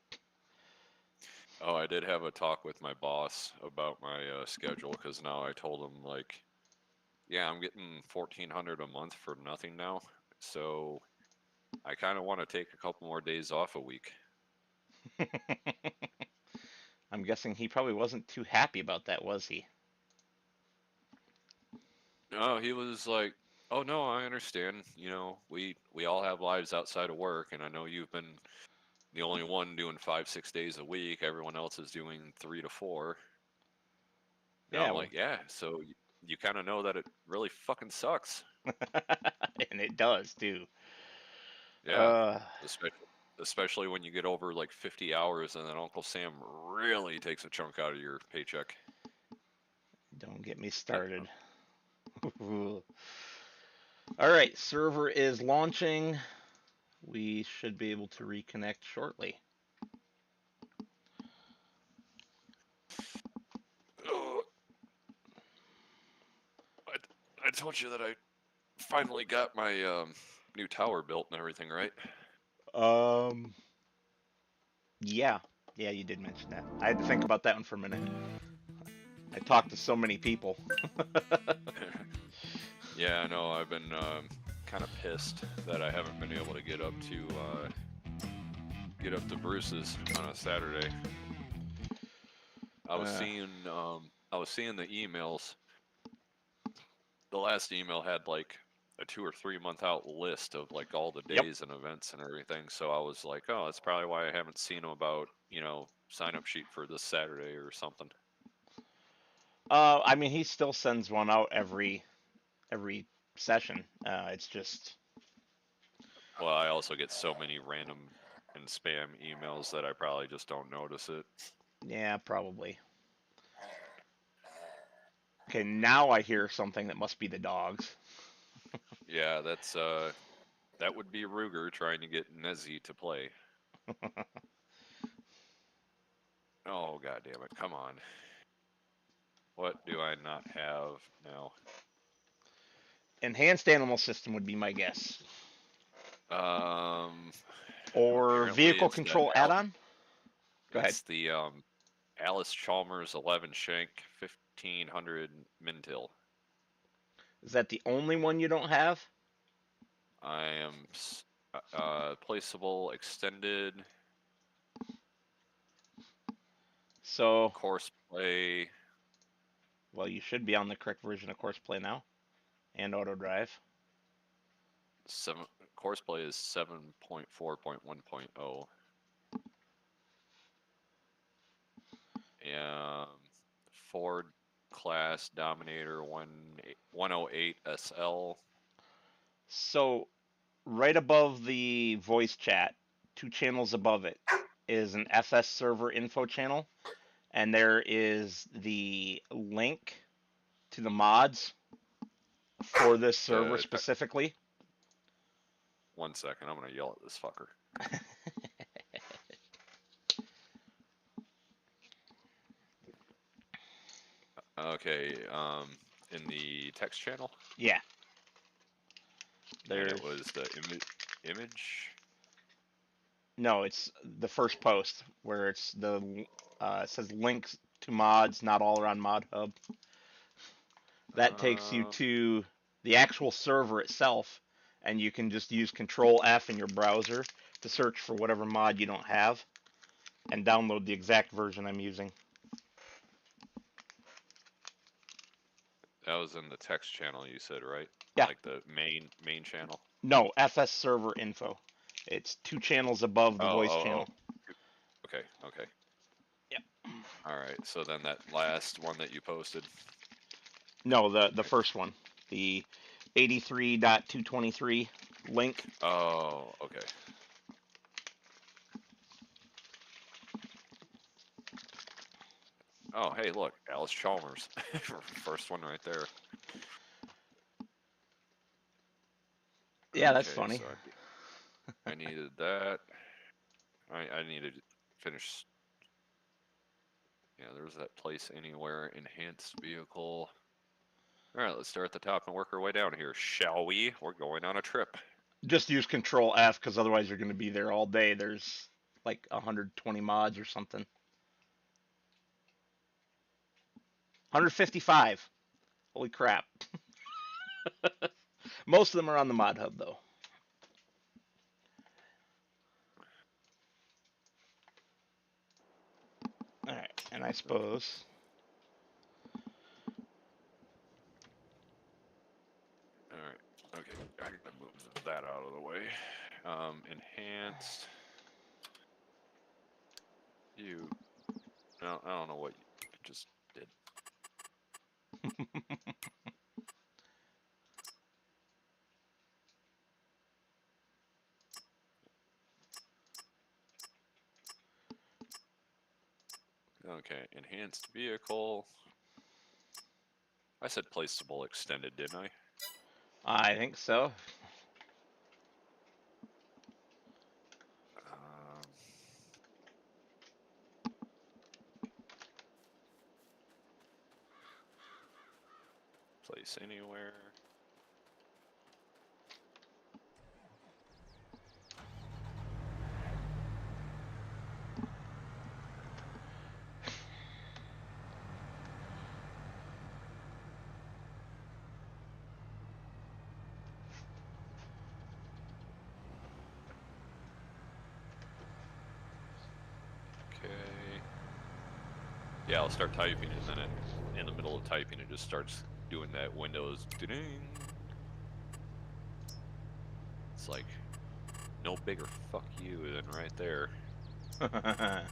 Oh, I did have a talk with my boss about my schedule because now I told him like, yeah, I'm getting 1,400 a month for nothing now, so I kind of want to take a couple more days off a week. I'm guessing he probably wasn't too happy about that, was he? No, he was like, "Oh no, I understand. You know, we all have lives outside of work, and I know you've been the only one doing 5, 6 days a week. Everyone else is doing 3 to 4." And Yeah, I'm well, like, "Yeah, so you kind of know that it really fucking sucks." and it does too. Yeah, Uh, especially when you get over like 50 hours, and then Uncle Sam really takes a chunk out of your paycheck. don't get me That, started. All right, server is launching. We should be able to reconnect shortly. oh, I I told you that I finally got my new tower built and everything, right? Um, yeah, yeah, you did mention that. I had to think about that one for a minute. I talked to so many people. Yeah, I know. I've been kind of pissed that I haven't been able to get up to Bruce's on a Saturday. uh, I was seeing the emails. The last email had like a 2 or 3 month out list of like all the yep. days and events and everything. So I was like, oh, that's probably why I haven't seen them about sign up sheet for this Saturday or something. I mean, he still sends one out every session. It's just, Well, I also get so many random and spam emails that I probably just don't notice it. yeah, probably. Okay, now I hear something that must be the dogs. Yeah, that would be Ruger trying to get Nezzy to play. Oh god damn it, come on. What do I not have now? Enhanced animal system would be my guess. Um Or apparently vehicle control add-on. Go ahead. it's the Alice Chalmers 11 Shank 1500 Mintil. Is that the only one you don't have? I am placeable extended So, course play. well, you should be on the correct version of Course Play now and Auto Drive. Seven course play is 7.4.1.0. Ford class Dominator 108 SL. So, right above the voice chat, two channels above it. is an FS server info channel, and there is the link to the mods for this server specifically. 1 second, I'm gonna yell at this fucker. Okay, in the text channel? Yeah. And There's it was the image? no, it's the first post where it's the it says links to mods, not all around Mod Hub. That takes you to the actual server itself, and you can just use Control F in your browser to search for whatever mod you don't have, and download the exact version I'm using. That was in the text channel you said, right? Yeah. Like the main channel? No, FS server info. It's 2 channels above the voice channel. Okay, okay. Yep. Alright, so then that last one that you posted? No, the first one. The 83.223 link. Oh, okay. Oh, hey, look, Alice Chalmers. First one right there. Yeah, that's funny. So I needed that. I needed to finish. Yeah, there's that place anywhere. Enhanced vehicle. Alright, let's start at the top and work our way down here, shall we? We're going on a trip. Just use Control F, because otherwise you're going to be there all day. There's like 120 mods or something. 155. Holy crap. Most of them are on the Mod Hub, though. Alright, and I suppose... Alright, okay, I gotta move that out of the way. Enhanced. No, I don't know what you just did. Okay, enhanced vehicle. I said placeable extended, didn't I? I think so. Place anywhere. Okay. Yeah, I'll start typing, and then in the middle of typing, it just starts doing that Windows ding. It's like no bigger fuck you than right there. It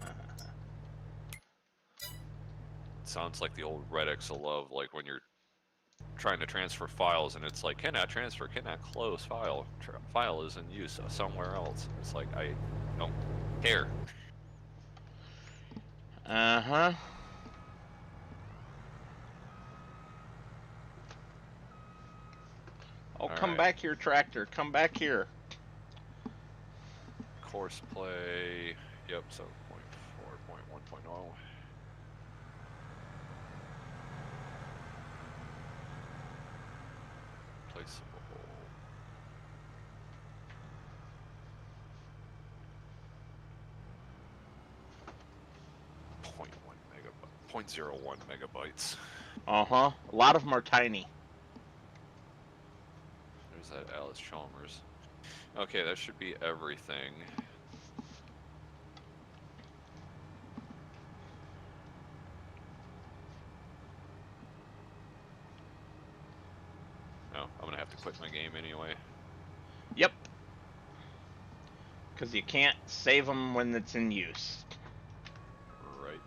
sounds like the old Redx of love, like when you're trying to transfer files, and it's like, cannot transfer, cannot close file. File is in use somewhere else. It's like, I don't care. Uh-huh. Oh, come back here, tractor. Come back here. Course play. Yep, 7.4.1.0. Placeable. 0.01 megabytes. Uh-huh. A lot of them are tiny. There's that Alice Chalmers. Okay, that should be everything. No, I'm gonna have to quit my game anyway. Yep. Because you can't save them when it's in use. Right.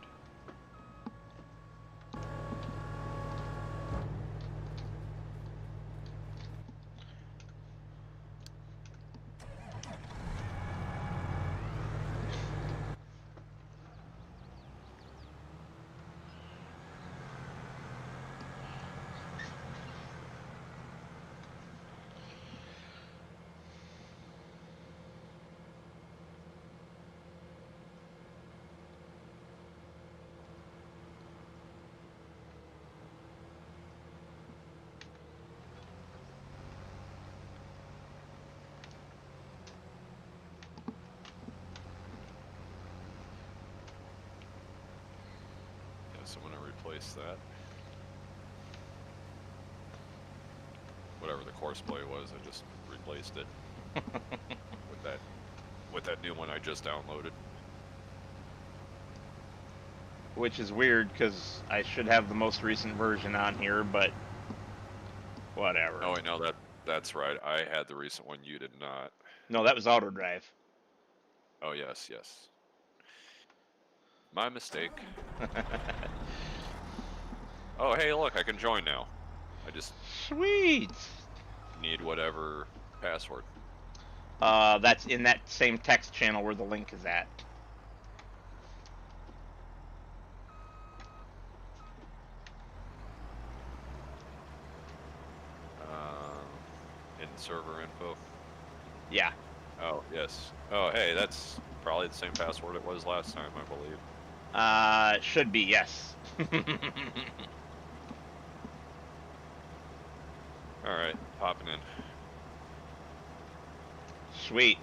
so I'm gonna replace that. Whatever the course play was, I just replaced it with that new one I just downloaded. Which is weird because I should have the most recent version on here, but whatever. Oh, wait, no, that's right. I had the recent one. You did not. No, that was auto drive. Oh, yes, yes. My mistake. Oh, hey, look, I can join now. I just Sweet. need whatever password. That's in that same text channel where the link is at. In server info. Yeah. Oh, yes. Oh, hey, that's probably the same password it was last time, I believe. Should be, yes. Alright, popping in. Sweet.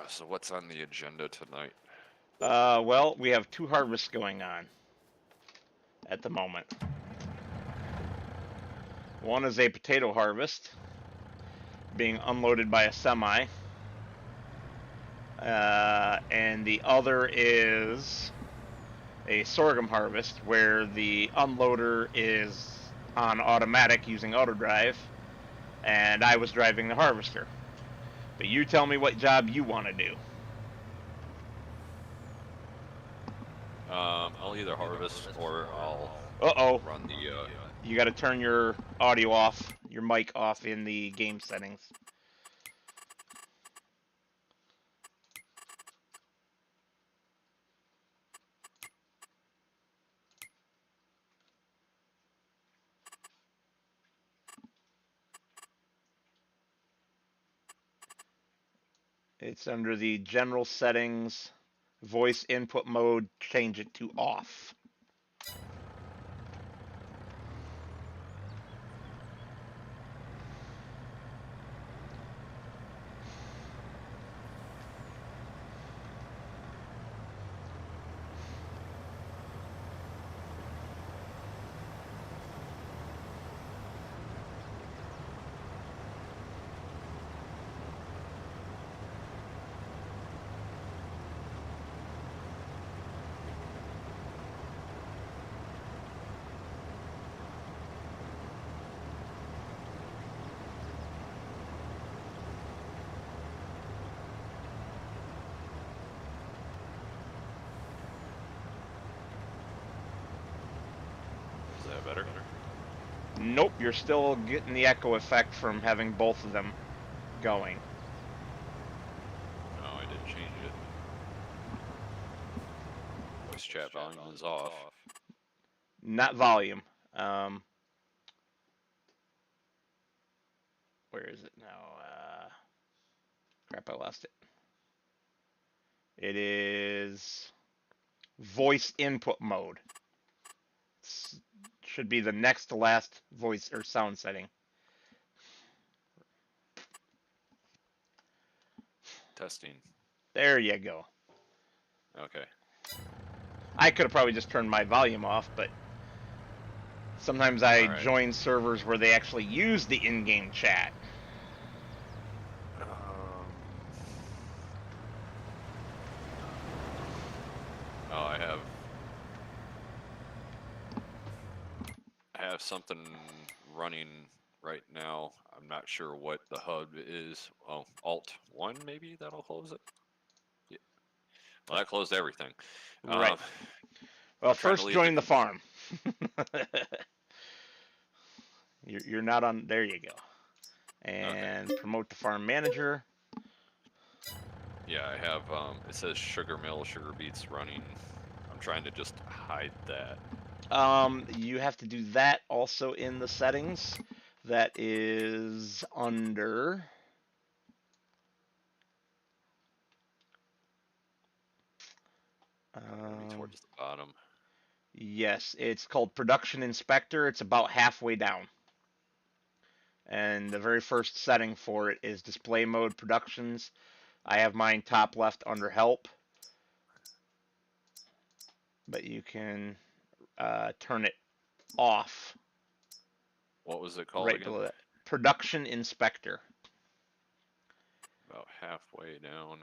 So what's on the agenda tonight? Well, we have 2 harvests going on at the moment. One is a potato harvest being unloaded by a semi. And the other is a sorghum harvest where the unloader is on automatic using auto drive, and I was driving the harvester. But you tell me what job you want to do. I'll either harvest or I'll Uh-oh. run the, You got to turn your audio off, your mic off in the game settings. It's under the general settings, voice input mode, change it to off. is that better? Nope, you're still getting the echo effect from having both of them going. No, I didn't change it. Voice chat volume is off. Not volume. Where is it now? Crap, I lost it. It is voice input mode. Should be the next to last voice or sound setting. Testing. There you go. Okay. I could have probably just turned my volume off, but sometimes I All right. join servers where they actually use the in-game chat. Oh, I have something running right now. I'm not sure what the hub is. Oh, Alt 1 maybe that'll close it. Yeah. Well, that closed everything. Right. Well, Trying to first leave the join the farm. You're not on. There you go. And Okay. promote to farm manager. Yeah, I have. It says sugar mill, sugar beets running. I'm trying to just hide that. You have to do that also in the settings. That is under. Maybe towards the bottom. Yes, it's called Production Inspector. It's about halfway down. And the very first setting for it is display mode productions. I have mine top left under help, but you can turn it off What was it called right again? below that. Production inspector. About halfway down.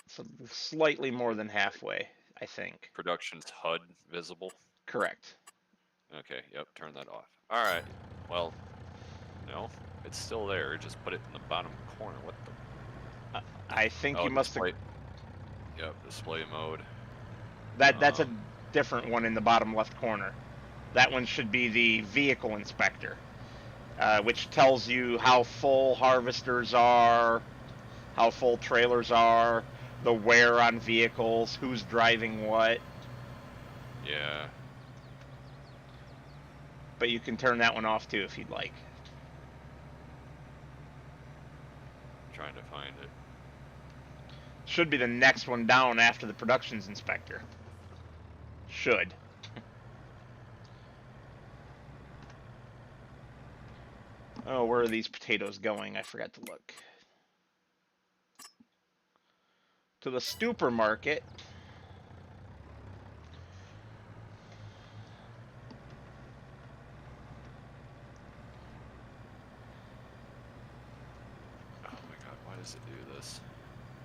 So slightly more than halfway, I think. Production's HUD visible. Correct. Okay, yep, turn that off. Alright, well, no, it's still there. Just put it in the bottom corner. What the? I think Oh, you must have. Yep, display mode. That's a different one in the bottom left corner. That one should be the vehicle inspector, which tells you how full harvesters are, how full trailers are, the wear on vehicles, who's driving what. Yeah. But you can turn that one off too if you'd like. I'm trying to find it. Should be the next one down after the productions inspector. Should. Oh, where are these potatoes going? I forgot to look. To the stupor market. Oh my god, why does it do this?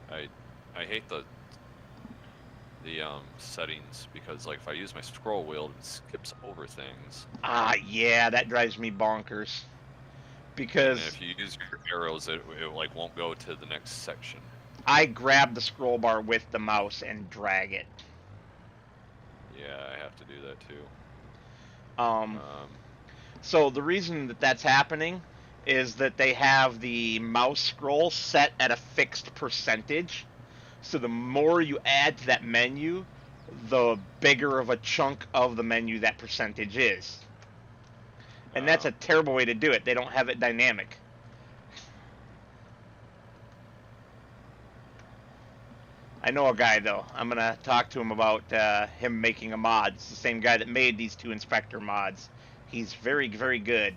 I hate the settings because like if I use my scroll wheel it skips over things. Ah, yeah, that drives me bonkers. And Because if you use your arrows it like won't go to the next section. I grab the scroll bar with the mouse and drag it. Yeah, I have to do that too. So the reason that that's happening is that they have the mouse scroll set at a fixed percentage. So the more you add to that menu, the bigger of a chunk of the menu that percentage is. And that's a terrible way to do it. They don't have it dynamic. I know a guy, though. I'm going to talk to him about him making a mod. It's the same guy that made these two inspector mods. He's very, very good.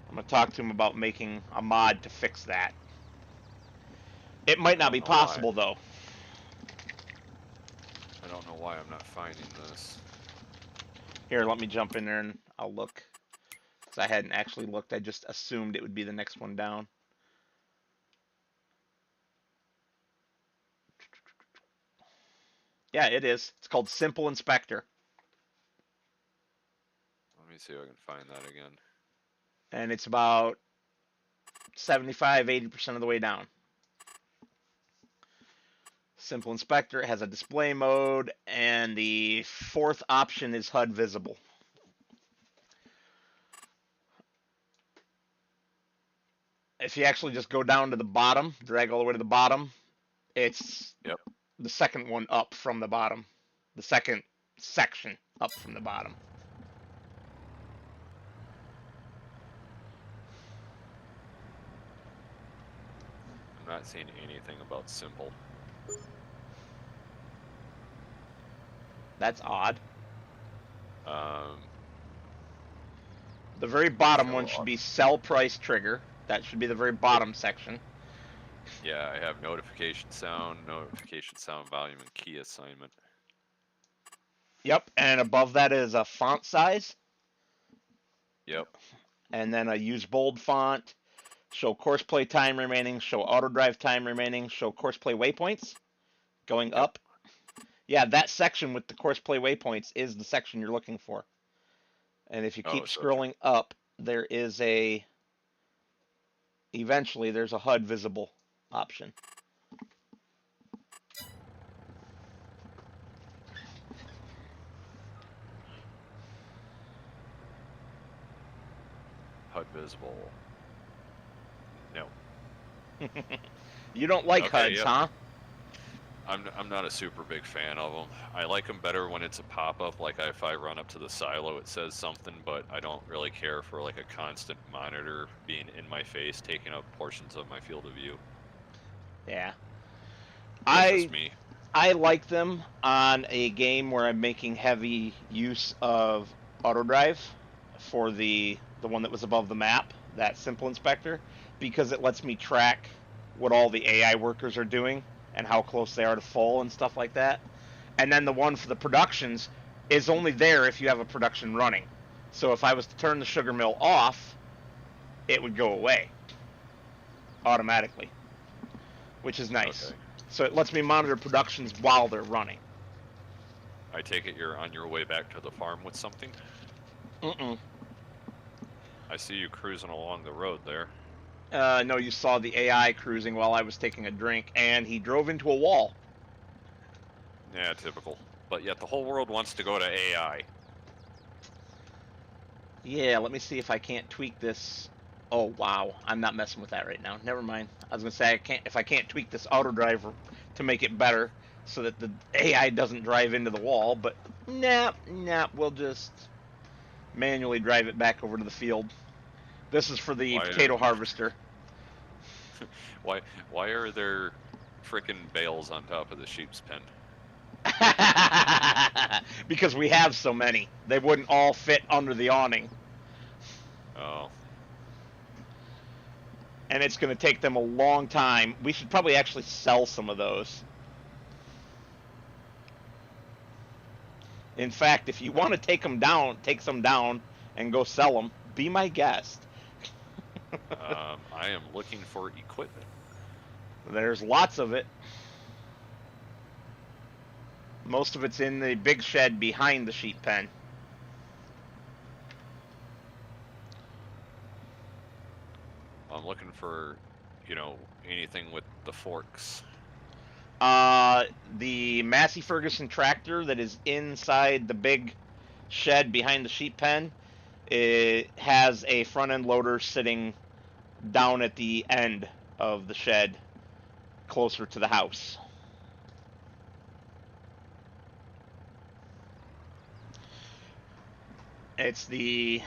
I'm going to talk to him about making a mod to fix that. It might not be possible, though. I don't know why I'm not finding this. Here, let me jump in there and I'll look. Because I hadn't actually looked. I just assumed it would be the next one down. Yeah, it is. It's called Simple Inspector. Let me see if I can find that again. And it's about 75-80% of the way down. Simple Inspector, it has a display mode, and the fourth option is HUD visible. If you actually just go down to the bottom, drag all the way to the bottom, it's the second one up from the bottom. The second section up from the bottom. I'm not seeing anything about simple. That's odd. The very bottom one should be sell price trigger. That should be the very bottom section. Yeah, I have notification sound volume, and key assignment. Yep, and above that is a font size. Yep. And then a use bold font, show course play time remaining, show auto drive time remaining, show course play waypoints going up. Yeah, that section with the course play waypoints is the section you're looking for. And if you keep scrolling up, there is eventually there's a HUD visible option. HUD visible. No. You don't like HUDs, huh? I'm not a super big fan of them. I like them better when it's a pop-up, like if I run up to the silo it says something, but I don't really care for like a constant monitor being in my face, taking up portions of my field of view. Yeah. That's just me. I like them on a game where I'm making heavy use of auto drive for the one that was above the map, that simple inspector, because it lets me track what all the AI workers are doing and how close they are to full and stuff like that. And then the one for the productions is only there if you have a production running. So if I was to turn the sugar mill off, it would go away automatically, which is nice. Okay. So it lets me monitor productions while they're running. I take it you're on your way back to the farm with something? Mm-mm. I see you cruising along the road there. No, you saw the AI cruising while I was taking a drink, and he drove into a wall. Yeah, typical. But yet the whole world wants to go to AI. Yeah, let me see if I can't tweak this. Oh wow, I'm not messing with that right now. Never mind. I was gonna say I can't if I can't tweak this auto drive to make it better so that the AI doesn't drive into the wall, but nah, we'll just manually drive it back over to the field. This is for the Why potato harvester. why are there frickin' bales on top of the sheep's pen? Because we have so many. They wouldn't all fit under the awning. Oh. And it's going to take them a long time. We should probably actually sell some of those. In fact, if you want to take some down and go sell them, be my guest. I am looking for equipment. There's lots of it. Most of it's in the big shed behind the sheep pen. I'm looking for, anything with the forks. The Massey Ferguson tractor that is inside the big shed behind the sheep pen, it has a front end loader sitting down at the end of the shed, closer to the house. It's the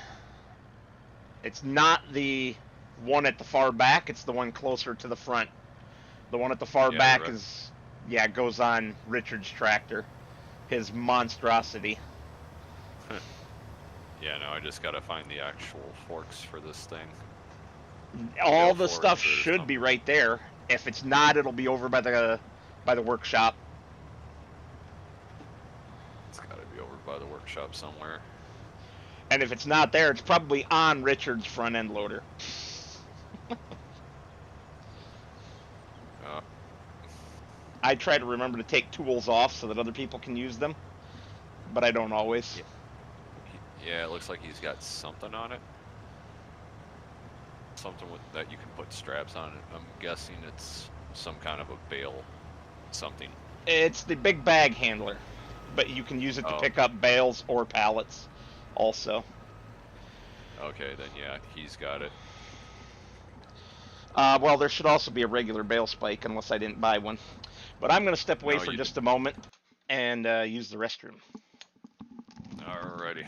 it's not the one at the far back, it's the one closer to the front. The one at the far Yeah, back is yeah, goes on Richard's tractor, his monstrosity. yeah, no, I just gotta find the actual forks for this thing. All Bale the stuff forks or should be something. right there. If it's not, it'll be over by the workshop. It's gotta be over by the workshop somewhere. And if it's not there, it's probably on Richard's front end loader. Uh, I try to remember to take tools off so that other people can use them, but I don't always. yeah, yeah, it looks like he's got something on it. Something that you can put straps on it. I'm guessing it's some kind of a bale something. It's the big bag handler, but you can use it to Oh, pick up bales or pallets also. okay, then yeah, he's got it. Well, there should also be a regular bale spike unless I didn't buy one. But I'm going to step away No, for you just didn't. a moment and use the restroom. Alrighty.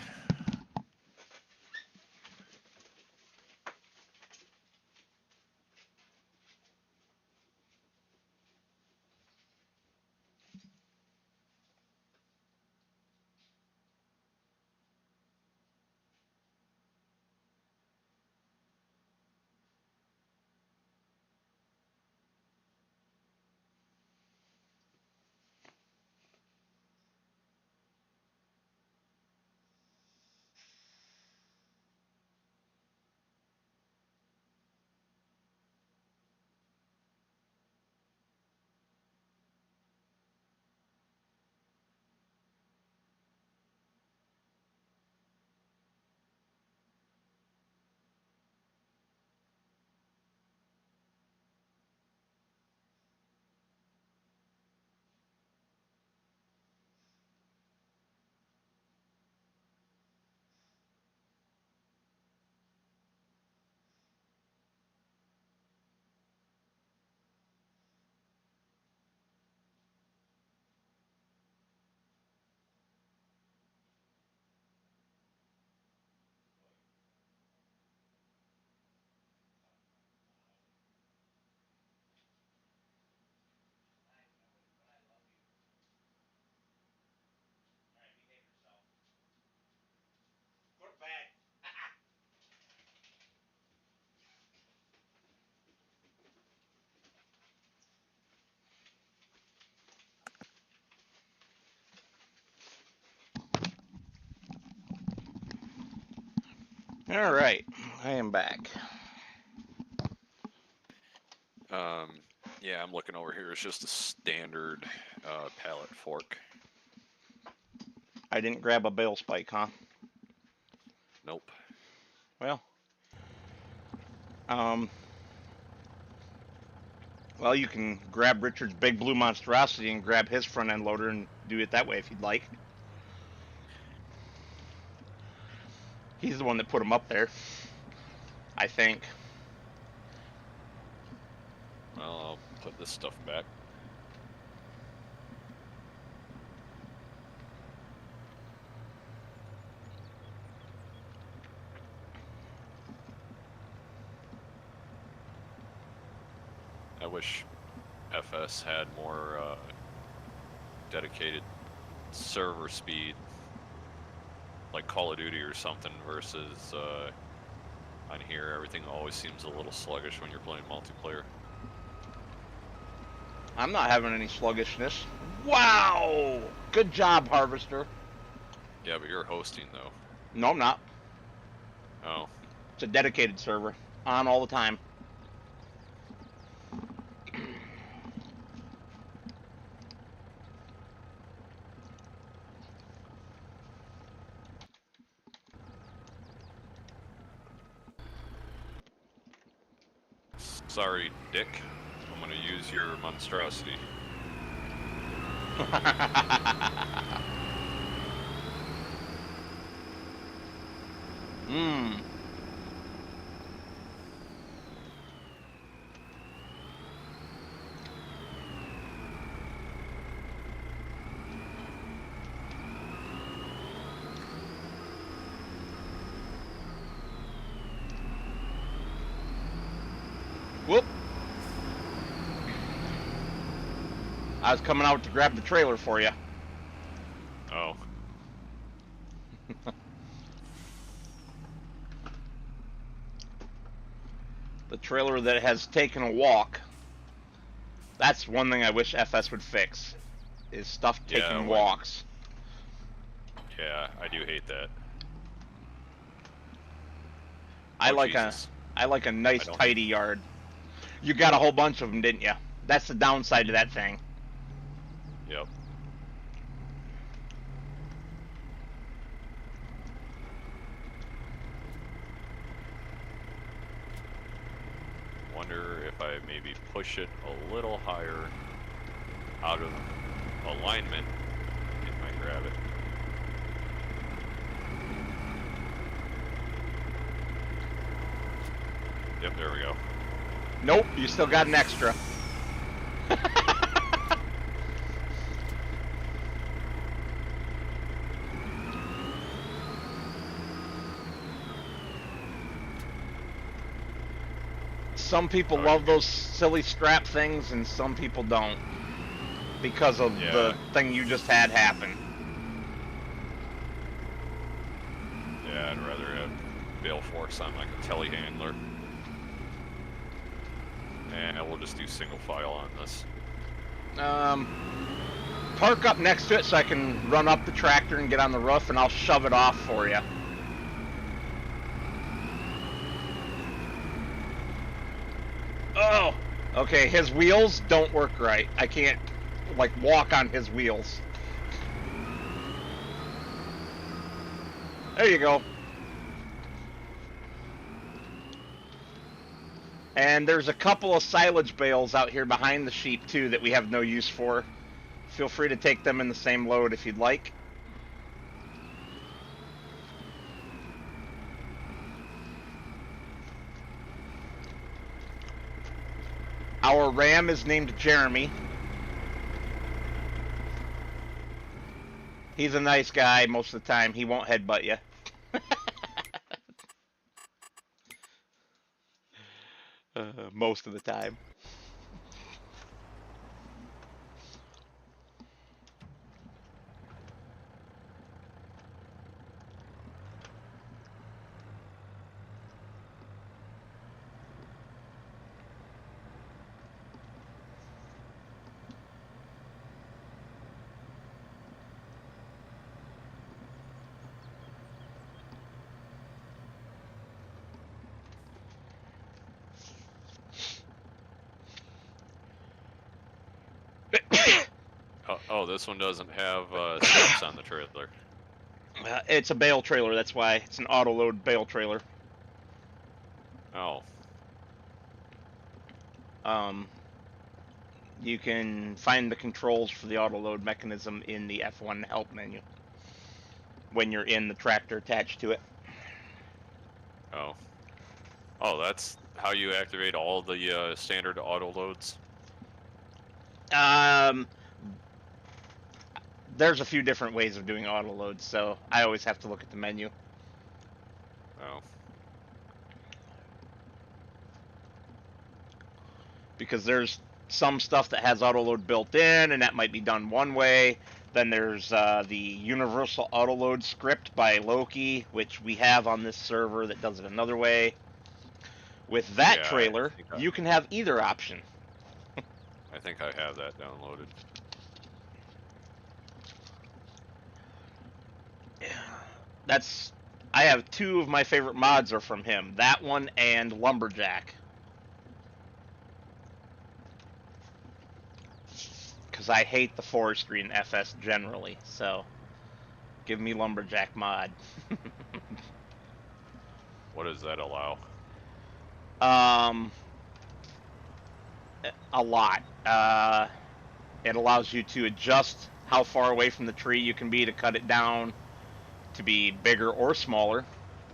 All right, I am back. Yeah, I'm looking over here. It's just a standard pallet fork. I didn't grab a bale spike, huh? Nope. Well, um, well, you can grab Richard's big blue monstrosity and grab his front end loader and do it that way if you'd like. He's the one that put him up there, I think. Well, I'll put this stuff back. I wish FS had more dedicated server speed, like Call of Duty or something, versus on here everything always seems a little sluggish when you're playing multiplayer. I'm not having any sluggishness. Wow! Good job, Harvester. Yeah, but you're hosting though. No, I'm not. Oh. It's a dedicated server. On all the time. Sorry, Dick. I'm gonna use your monstrosity. Mmm. Whoop. I was coming out to grab the trailer for you. Oh. The trailer that has taken a walk. That's one thing I wish FS would fix. Is stuff taking walks. Yeah, I do hate that. I Oh, like Jesus. a nice tidy yard. You got a whole bunch of them, didn't you? That's the downside to that thing. Yep. Wonder if I maybe push it a little higher out of alignment, it might grab it. Yep, there we go. Nope, you still got an extra. Some people love those silly strap things and some people don't. Because of the thing you just had happen. Yeah, I'd rather have bale forks on like a telehandler. And we'll just do single file on this. Park up next to it so I can run up the tractor and get on the roof and I'll shove it off for you. Oh! Okay, his wheels don't work right. I can't, like, walk on his wheels. There you go. And there's a couple of silage bales out here behind the sheep, too, that we have no use for. Feel free to take them in the same load if you'd like. Our ram is named Jeremy. He's a nice guy most of the time. He won't headbutt you. Most of the time. Oh, this one doesn't have steps on the trailer. It's a bale trailer, that's why. It's an auto-load bale trailer. Oh. You can find the controls for the auto-load mechanism in the F1 help menu when you're in the tractor attached to it. Oh. Oh, that's how you activate all the standard auto loads? There's a few different ways of doing auto loads, so I always have to look at the menu. Oh. Because there's some stuff that has auto load built in, and that might be done one way. Then there's the universal auto load script by Loki, which we have on this server that does it another way. With that Yeah, trailer, you can have either option. I think I have that downloaded. I have two of my favorite mods are from him. That one and Lumberjack. Because I hate the forestry in FS generally, so give me Lumberjack mod. What does that allow? A lot. It allows you to adjust how far away from the tree you can be to cut it down to be bigger or smaller,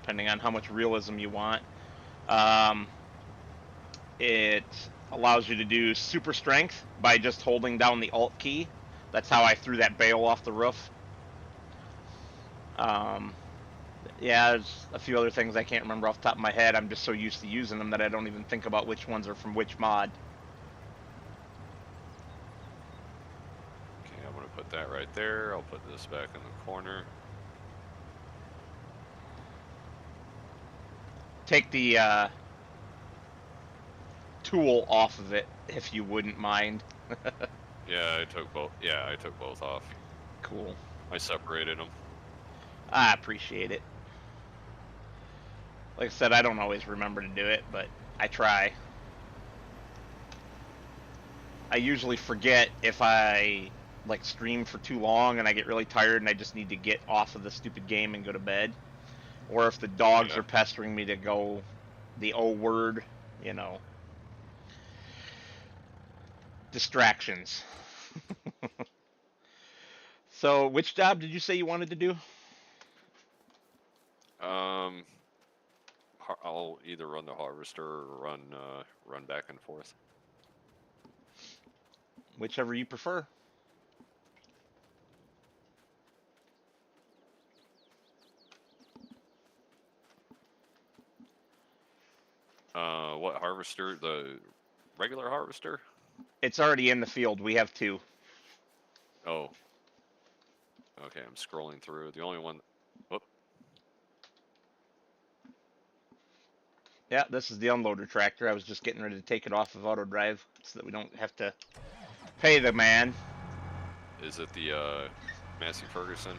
depending on how much realism you want. It allows you to do super strength by just holding down the Alt key. That's how I threw that bale off the roof. Yeah, there's a few other things I can't remember off the top of my head. I'm just so used to using them that I don't even think about which ones are from which mod. Okay, I'm going to put that right there. I'll put this back in the corner. Take the tool off of it, if you wouldn't mind. Yeah, I took both. Yeah, I took both off. Cool. I separated them. I appreciate it. Like I said, I don't always remember to do it, but I try. I usually forget if I like stream for too long and I get really tired and I just need to get off of the stupid game and go to bed. Or if the dogs are pestering me to go the O word, you know. Distractions. So, which job did you say you wanted to do? I'll either run the harvester or run back and forth. Whichever you prefer. What harvester? The regular harvester? It's already in the field. We have two. Oh. Okay, I'm scrolling through. The only one... Oh. Yeah, this is the unloader tractor. I was just getting ready to take it off of auto drive so that we don't have to pay the man. Is it the Massey Ferguson?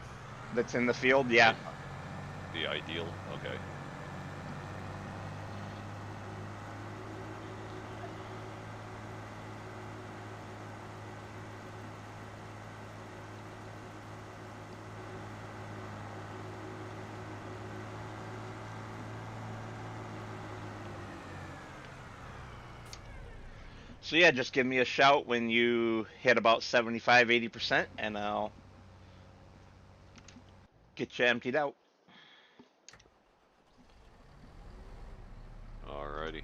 That's in the field? Yeah. The ideal? Okay. So yeah, just give me a shout when you hit about 75, 80%, and I'll get you emptied out. Alrighty.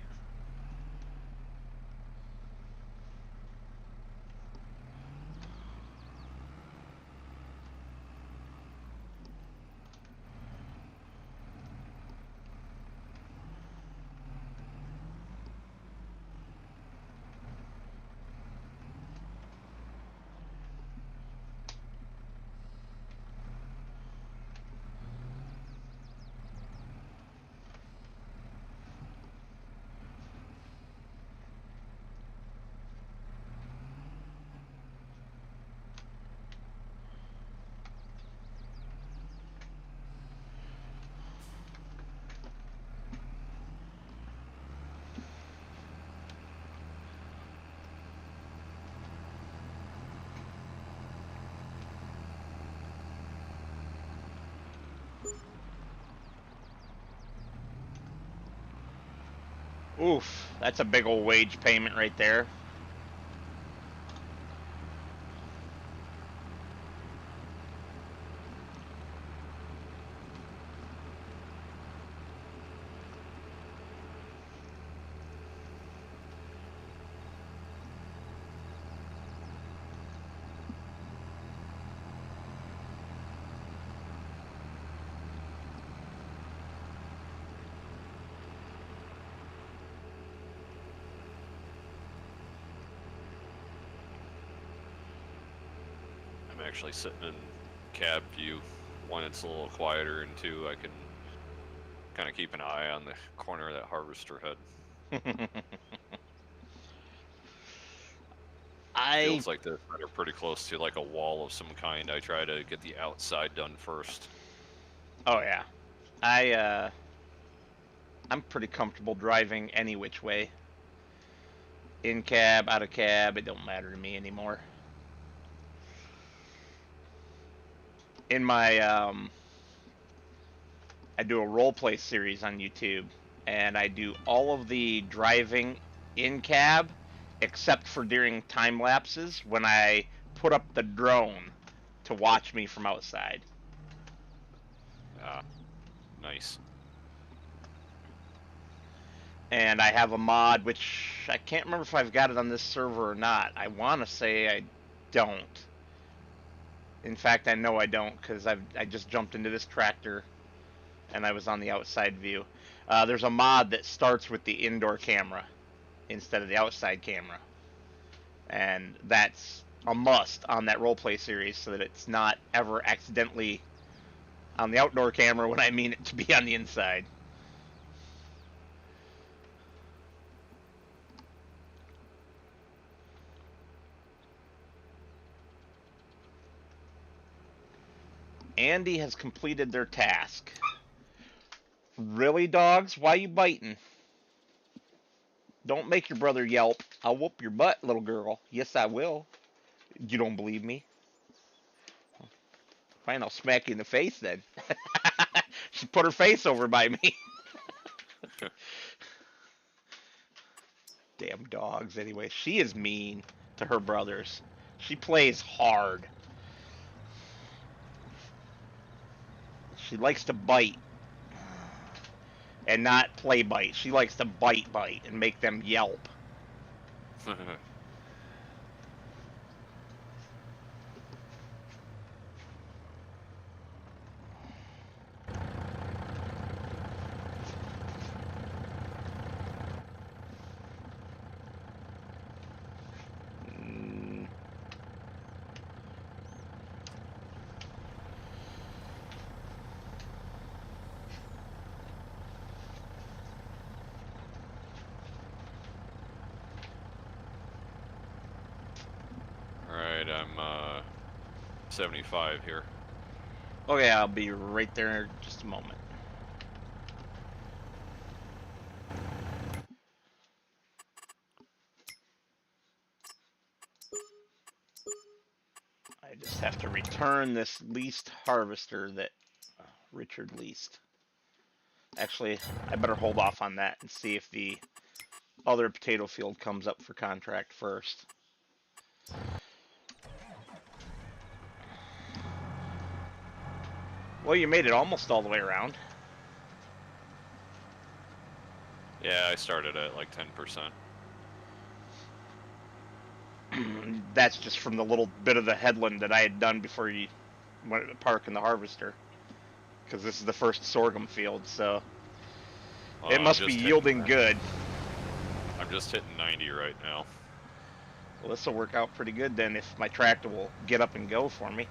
Oof, that's a big old wage payment right there. I'm actually sitting in cab view. One, it's a little quieter, and two, I can kind of keep an eye on the corner of that harvester head. I Feels like they're pretty close to like a wall of some kind. I try to get the outside done first. oh yeah, I I'm pretty comfortable driving any which way. In cab, out of cab, it don't matter to me anymore. In my I do a role play series on YouTube, and I do all of the driving in cab, except for during time lapses when I put up the drone to watch me from outside. Ah, nice. And I have a mod which I can't remember if I've got it on this server or not. I want to say I don't. In fact, I know I don't because I just jumped into this tractor and I was on the outside view. There's a mod that starts with the indoor camera instead of the outside camera, and that's a must on that roleplay series so that it's not ever accidentally on the outdoor camera when I mean it to be on the inside. Andy has completed their task. Really, dogs? Why you biting? Don't make your brother yelp. I'll whoop your butt, little girl. Yes, I will. You don't believe me? Fine, I'll smack you in the face then. She put her face over by me. Damn dogs. Anyway, she is mean to her brothers. She plays hard. She likes to bite and not play bite. She likes to bite and make them yelp. Mm, Alright, I'm 75 here. okay, I'll be right there in just a moment. I just have to return this leased harvester that Richard leased. Actually, I better hold off on that and see if the other potato field comes up for contract first. Well, you made it almost all the way around. Yeah, I started at like 10%. That's just from the little bit of the headland that I had done before you went to park in the harvester. Because this is the first sorghum field, so it I'm must be just yielding good. I'm just hitting 90 right now. Well, this will work out pretty good then if my tractor will get up and go for me.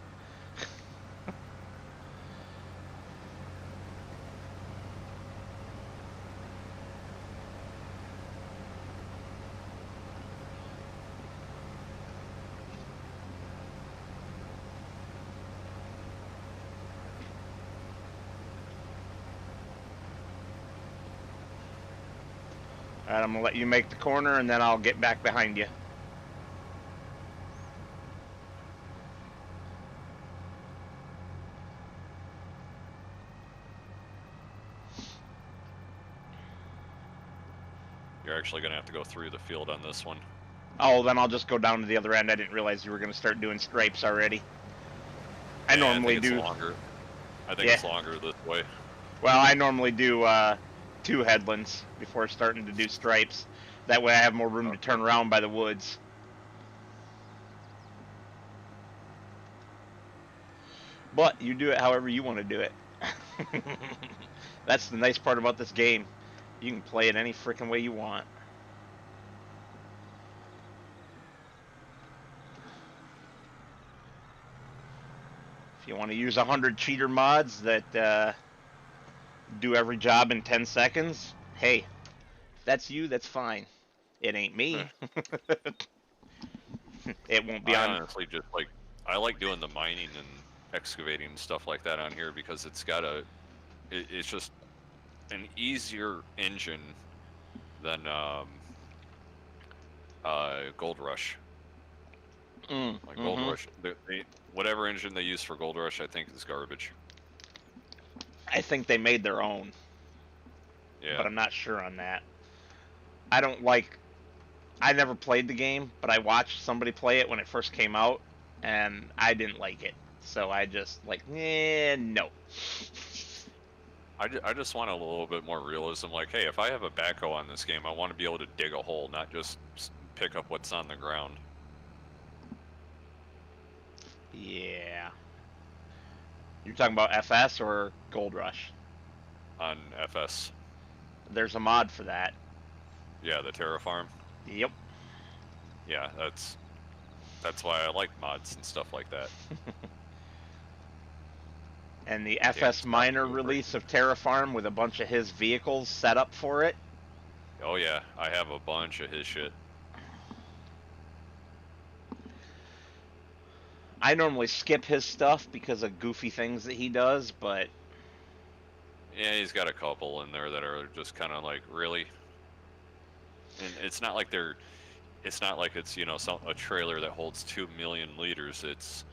All right, I'm gonna let you make the corner and then I'll get back behind you. You you're actually going to have to go through the field on this one. Oh, then I'll just go down to the other end. I didn't realize you were going to start doing stripes already. I Yeah, normally I think do. it's longer. I think Yeah. it's longer this way. Well, I normally do 2 headlands before starting to do stripes. That way I have more room to turn around by the woods. But you do it however you want to do it. That's the nice part about this game. You can play it any freaking way you want. If you want to use 100 cheater mods that do every job in 10 seconds, hey, if that's you, that's fine. It ain't me. It won't be I on. honestly just I like doing the mining and excavating and stuff like that on here because it's got it's just an easier engine than Gold Rush. Gold Rush, whatever engine they use for Gold Rush, I think is garbage. I think they made their own. Yeah. But I'm not sure on that. I never played the game, but I watched somebody play it when it first came out, and I didn't like it. So I just no. I just want a little bit more realism. Like, hey, if I have a backhoe on this game, I want to be able to dig a hole, not just pick up what's on the ground. Yeah. You're talking about FS or Gold Rush? On FS. There's a mod for that. Yeah, the Terrafarm. Yep. Yeah, that's why I like mods and stuff like that. And the FS Minor release of Terrafarm with a bunch of his vehicles set up for it. Oh yeah, I have a bunch of his shit. I normally skip his stuff because of goofy things that he does, but... Yeah, he's got a couple in there that are just kind of like, really? And it's not like it's, you know, a trailer that holds 2 million liters. It's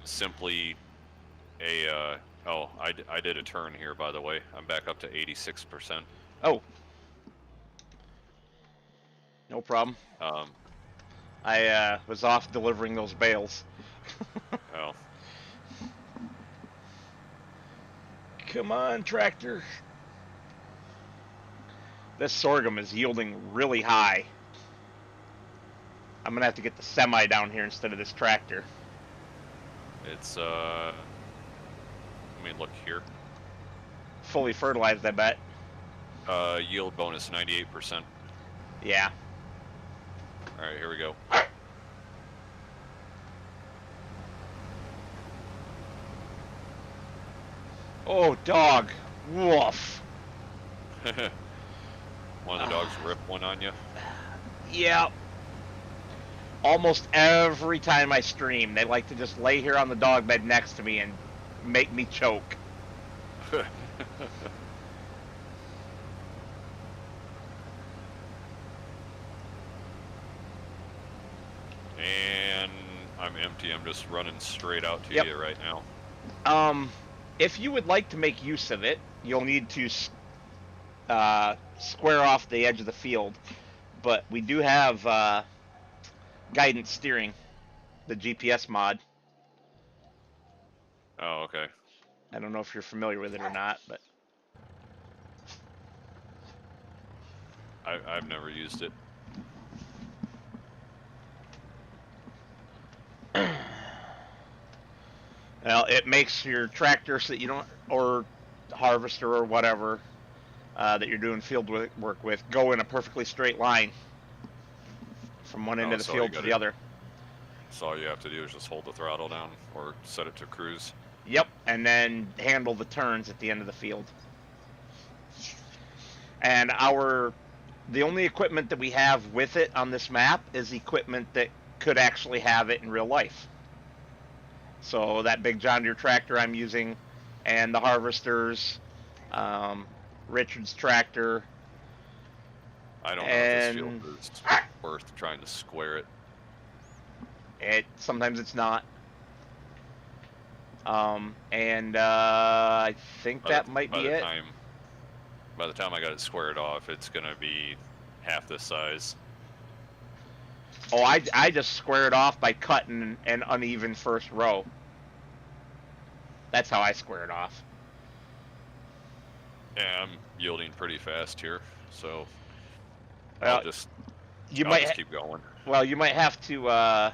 simply a, oh, I did a turn here, by the way. I'm back up to 86%. Oh. No problem. I was off delivering those bales. Oh. Come on, tractor. This sorghum is yielding really high. I'm gonna have to get the semi down here instead of this tractor. It's, let me look here. Fully fertilized, I bet. Yield bonus 98%. Yeah. Alright, here we go. Oh, dog. Woof. One of the dogs ripped one on you? Yeah. Almost every time I stream, they like to just lay here on the dog bed next to me and make me choke. And I'm empty. I'm just running straight out to you right now. If you would like to make use of it, you'll need to square off the edge of the field. But we do have guidance steering, the GPS mod. Oh, okay. I don't know if you're familiar with it or not, but I've never used it. Well, it makes your tractor so that you don't, or harvester or whatever that you're doing field work with, go in a perfectly straight line from one end of the field to the other. So all you have to do is just hold the throttle down or set it to cruise. Yep, and then handle the turns at the end of the field. And the only equipment that we have with it on this map is equipment that could actually have it in real life. So that big John Deere tractor I'm using, and the harvesters, Richard's tractor. I don't know if this field is worth trying to square it. Sometimes it's not. I think that might be it. By the time I got it squared off, it's gonna be half this size. Oh, I just square it off by cutting an uneven first row. That's how I square it off. Yeah, I'm yielding pretty fast here, so Well, I'll just keep going. you might have to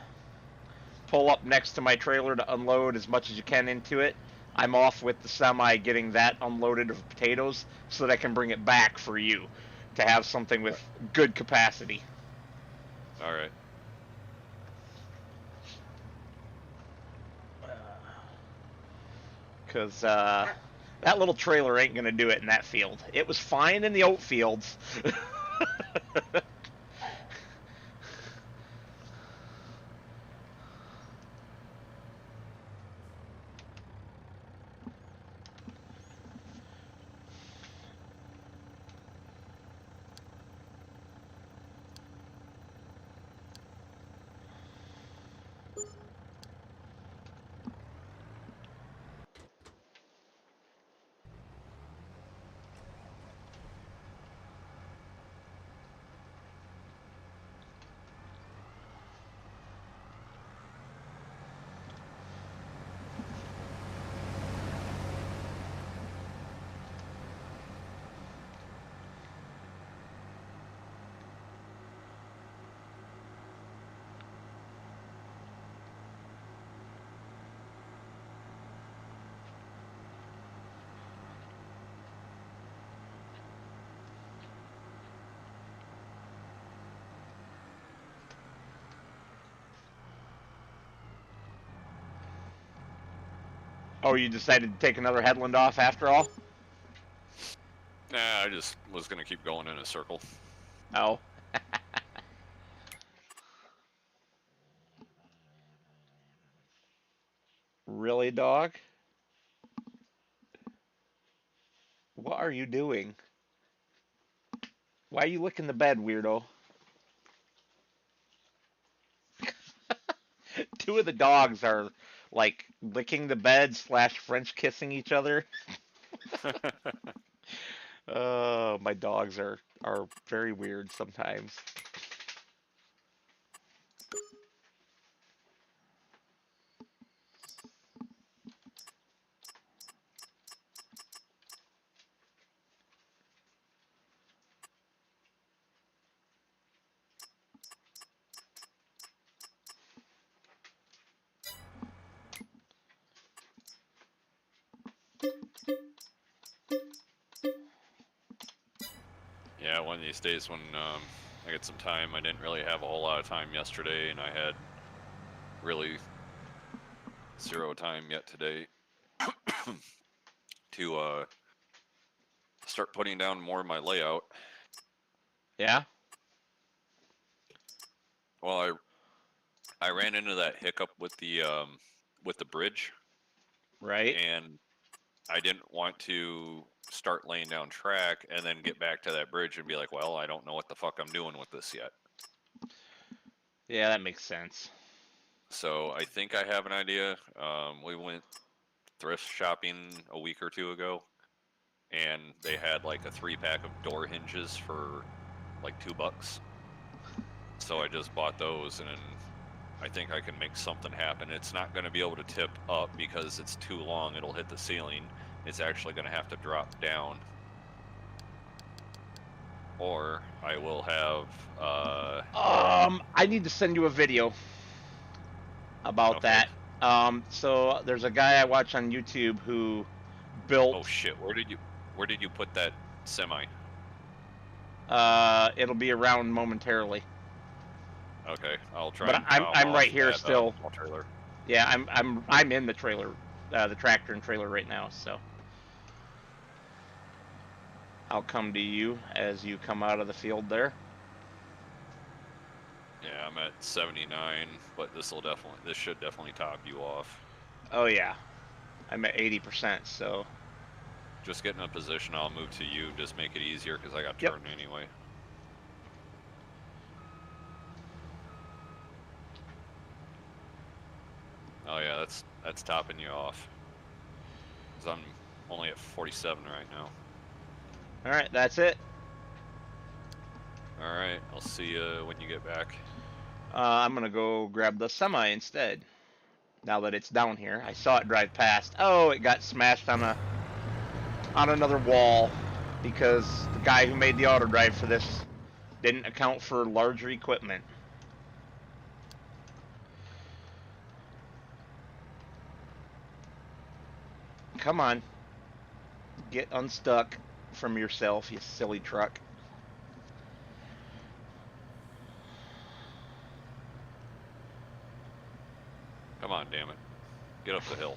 pull up next to my trailer to unload as much as you can into it. I'm off with the semi getting that unloaded of potatoes so that I can bring it back for you to have something with good capacity. All right. Because that little trailer ain't going to do it in that field. It was fine in the oat fields. Oh, you decided to take another headland off after all? Nah, I just was gonna keep going in a circle. Oh. Really, dog? What are you doing? Why are you licking the bed, weirdo? Two of the dogs are like licking the bed slash French kissing each other. Oh, my dogs are very weird sometimes. Yeah, one of these days when I get some time, I didn't really have a whole lot of time yesterday, and I had really zero time yet today to start putting down more of my layout. Yeah. Well, I ran into that hiccup with the bridge, Right. and I didn't want to start laying down track and then get back to that bridge and be like, well, I don't know what the fuck I'm doing with this yet. Yeah, that makes sense. So I think I have an idea. We went thrift shopping a week or two ago, and they had like a 3-pack of door hinges for like $2. So I just bought those, and I think I can make something happen. It's not going to be able to tip up because it's too long. It'll hit the ceiling. It's actually going to have to drop down. Or I will have, I need to send you a video about okay. that. So there's a guy I watch on YouTube who built. Oh shit, where did you put that semi? It'll be around momentarily, Okay, I'll try but and I'm drop I'm off right here that still. small trailer. Yeah, I'm in the trailer, the tractor and trailer right now. So I'll come to you as you come out of the field there. Yeah, I'm at 79, but this should definitely top you off. Oh yeah, I'm at 80%. So Just get in a position, I'll move to you, just make it easier because I got yep. turned anyway. Oh yeah, that's topping you off. Because I'm only at 47 right now. All right, that's it. All right, I'll see you when you get back. I'm gonna go grab the semi instead. Now that it's down here, I saw it drive past. Oh, it got smashed on another wall because the guy who made the auto drive for this didn't account for larger equipment. Come on, get unstuck from yourself, you silly truck. Come on, damn it. Get up the hill.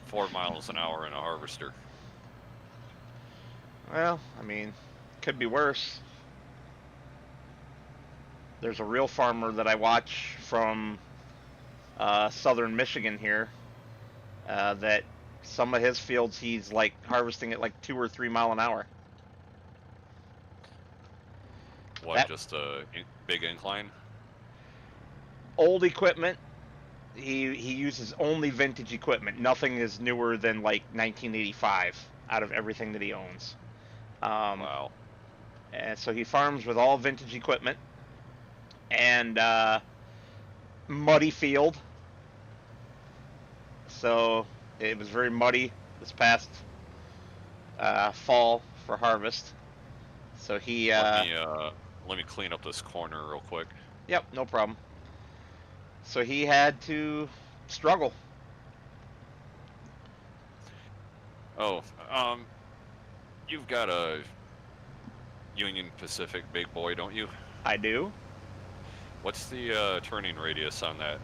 4 miles an hour in a harvester. Well, I mean, could be worse. There's a real farmer that I watch from southern Michigan here that some of his fields he's like harvesting at like 2 or 3 mile an hour. What, That just a big incline? old equipment. He uses only vintage equipment. Nothing is newer than like 1985 out of everything that he owns. Wow. And so he farms with all vintage equipment and muddy field. So it was very muddy this past fall for harvest. So he. Let me clean up this corner real quick. Yep, no problem. So he had to struggle. Oh, you've got a Union Pacific big boy, don't you? I do. What's the turning radius on that?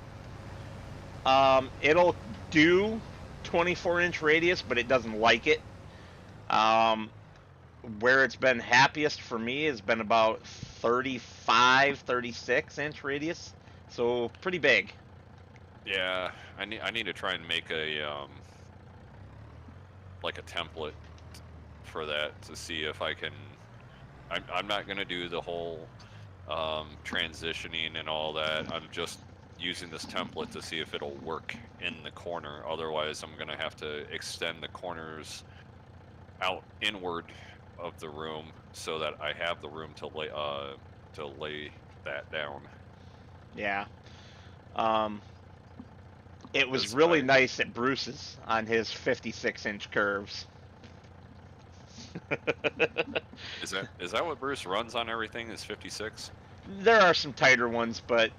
It'll do 24-inch radius, but it doesn't like it. Where it's been happiest for me has been about 35, 36-inch radius. So pretty big. Yeah, I need to try and make a like a template for that to see if I can. I'm not gonna do the whole transitioning and all that. I'm just using this template to see if it'll work in the corner. Otherwise, I'm gonna have to extend the corners out inward of the room so that I have the room to lay that down. Yeah. It was Because really nice at Bruce's on his 56-inch curves. is that what Bruce runs on everything? Is 56? There are some tighter ones, but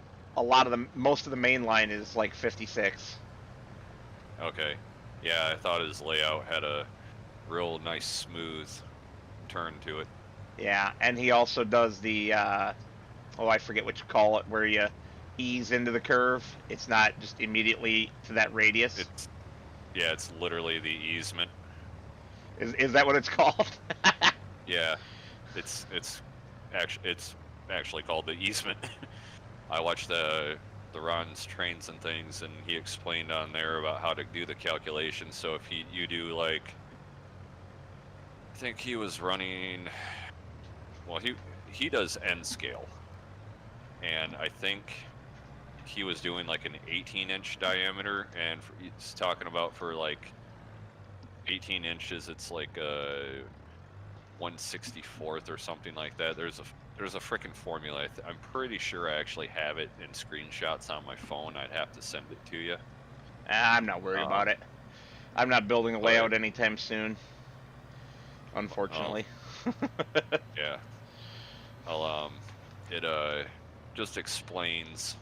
most of the main line is like 56. Okay. Yeah, I thought his layout had a real nice smooth turn to it. Yeah, and he also does the I forget what you call it, where you ease into the curve. It's not just immediately to that radius. It's literally the easement. Is that what it's called? Yeah, it's actually called the easement. I watched the Ron's trains and things, and he explained on there about how to do the calculation. So if you do like, I think he was running. Well, he does N scale, and I think he was doing like an 18-inch diameter, and he's talking about for like 18 inches, it's like a 1/64th or something like that. There's a freaking formula. I'm pretty sure I actually have it in screenshots on my phone. I'd have to send it to you. I'm not worried about it. I'm not building a layout anytime soon, unfortunately. Yeah. It just explains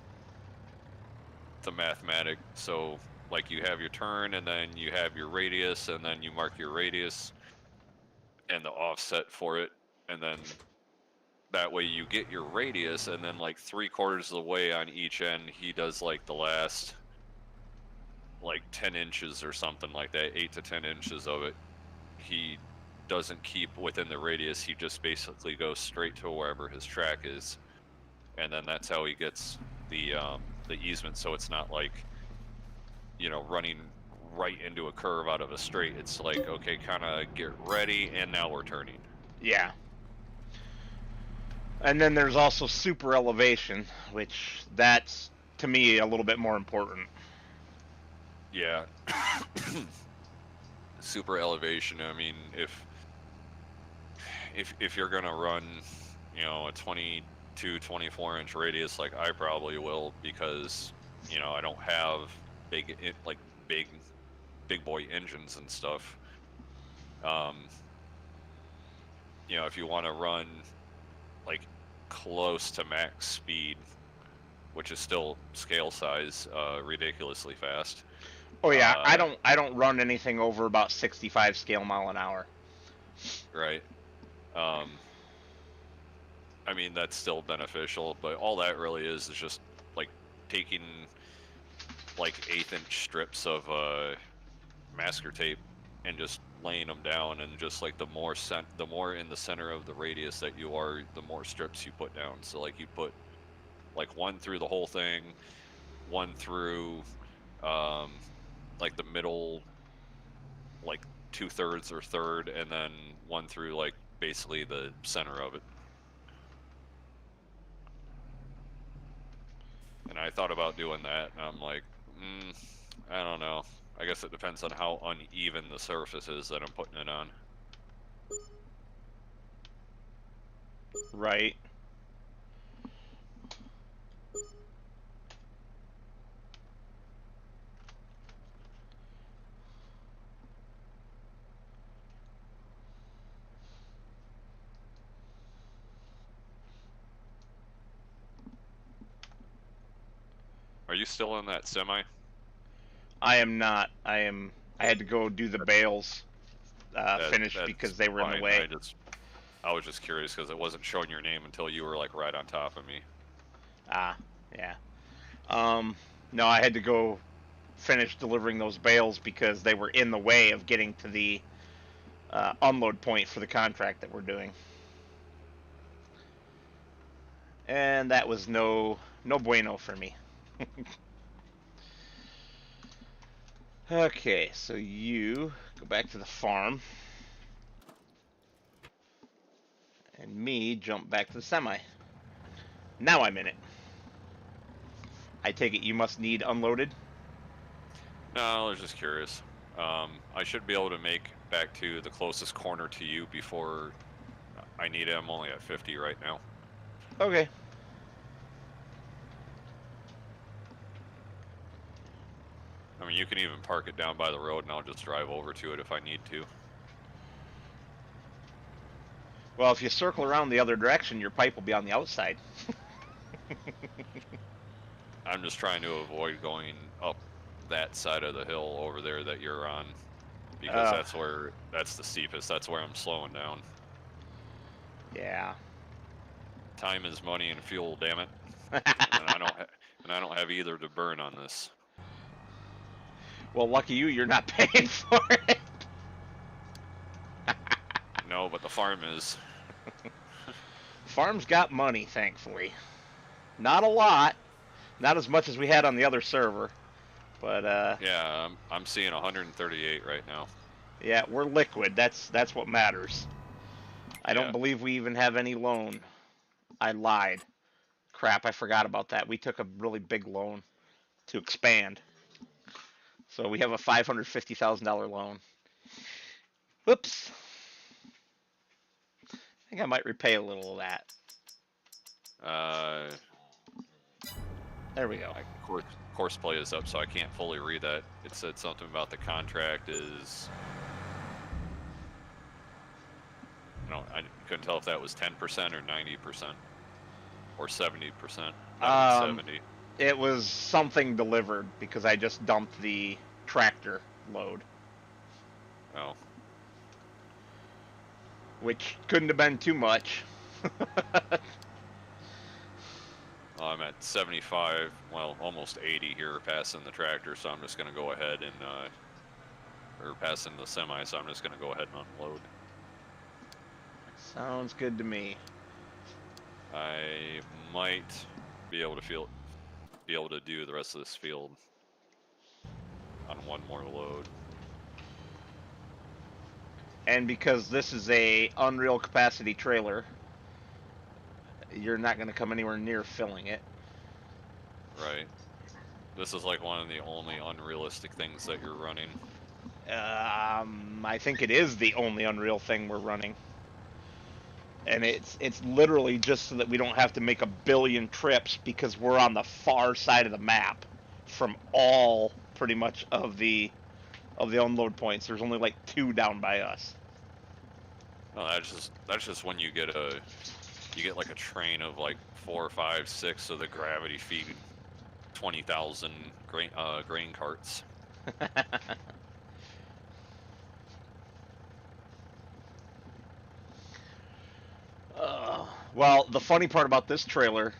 the mathematic. So like you have your turn, and then you have your radius, and then you mark your radius and the offset for it, and then that way you get your radius, and then like 3/4 of the way on each end he does like the last like 10 inches or something like that, 8 to 10 inches of it he doesn't keep within the radius. He just basically goes straight to wherever his track is, and then that's how he gets the easement. So it's not like, running right into a curve out of a straight. It's like, okay, kind of get ready, and now we're turning. Yeah. And then there's also super elevation, which that's to me a little bit more important. Yeah. super elevation. I mean, if you're gonna run, a 22, 24-inch radius, like I probably will, because I don't have like big boy engines and stuff. Um, if you want to run like close to max speed, which is still scale size, ridiculously fast. Oh yeah, I Uh, don't run anything over about 65 scale mile an hour. right. Um, I mean, that's still beneficial, but all that really is just like taking like 1/8-inch strips of masker tape and just laying them down, and just like the more in the center of the radius that you are, the more strips you put down. So like you put like one through the whole thing, one through um like the middle, like 2/3 or third, and then one through like basically the center of it. And I thought about doing that, and I'm like, I don't know. I guess it depends on how uneven the surface is that I'm putting it on. Right. Are you still in that semi? I am not. I am. I had to go do the bales finished That's because they were in the fine. way. I was just curious because it wasn't showing your name until you were like right on top of me. Ah, yeah. Um, no, I had to go finish delivering those bales because they were in the way of getting to the unload point for the contract that we're doing, and that was no bueno for me. Okay, so you go back to the farm, and me jump back to the semi. Now I'm in it. I take it you must need unloaded. No, I was just curious. I should be able to make back to the closest corner to you before I need it. I'm only at 50 right now. Okay. I mean, you can even park it down by the road, and I'll just drive over to it if I need to. Well, if you circle around the other direction, your pipe will be on the outside. I'm just trying to avoid going up that side of the hill over there that you're on, because Uh, that's the steepest. That's where I'm slowing down. yeah. Time is money and fuel, damn it. And I don't have either to burn on this. Well, lucky you, you're not paying for it. No, but the farm is. Farm's got money, thankfully. Not a lot. Not as much as we had on the other server. But Yeah, I'm seeing 138 right now. yeah, we're liquid. That's what matters. I don't Yeah. believe we even have any loan. I lied. Crap, I forgot about that. We took a really big loan to expand. So we have a $550,000 loan. Whoops. I think I might repay a little of that. Uh, There we go. course play is up, so I can't fully read that. It said something about the contract is. No, I couldn't tell if that was 10% or 90% or 70%. That one's 70. It was something delivered because I just dumped the tractor load, Oh, which couldn't have been too much. well, I'm at 75. Well, almost 80 here, passing the tractor. So I'm just going to go ahead and, or passing the semi. So I'm just going to go ahead and unload. Sounds good to me. I might be able to do the rest of this field on one more load. And because this is a unreal capacity trailer, you're not going to come anywhere near filling it. Right. This is like one of the only unrealistic things that you're running. I think it is the only Unreal thing we're running, and it's literally just so that we don't have to make a billion trips because we're on the far side of the map from all pretty much of the unload points. There's only like 2 down by us. No, that's just when you get like a train of like 4, 5, 6 of the gravity feed 20,000 grain carts. Well, the funny part about this trailer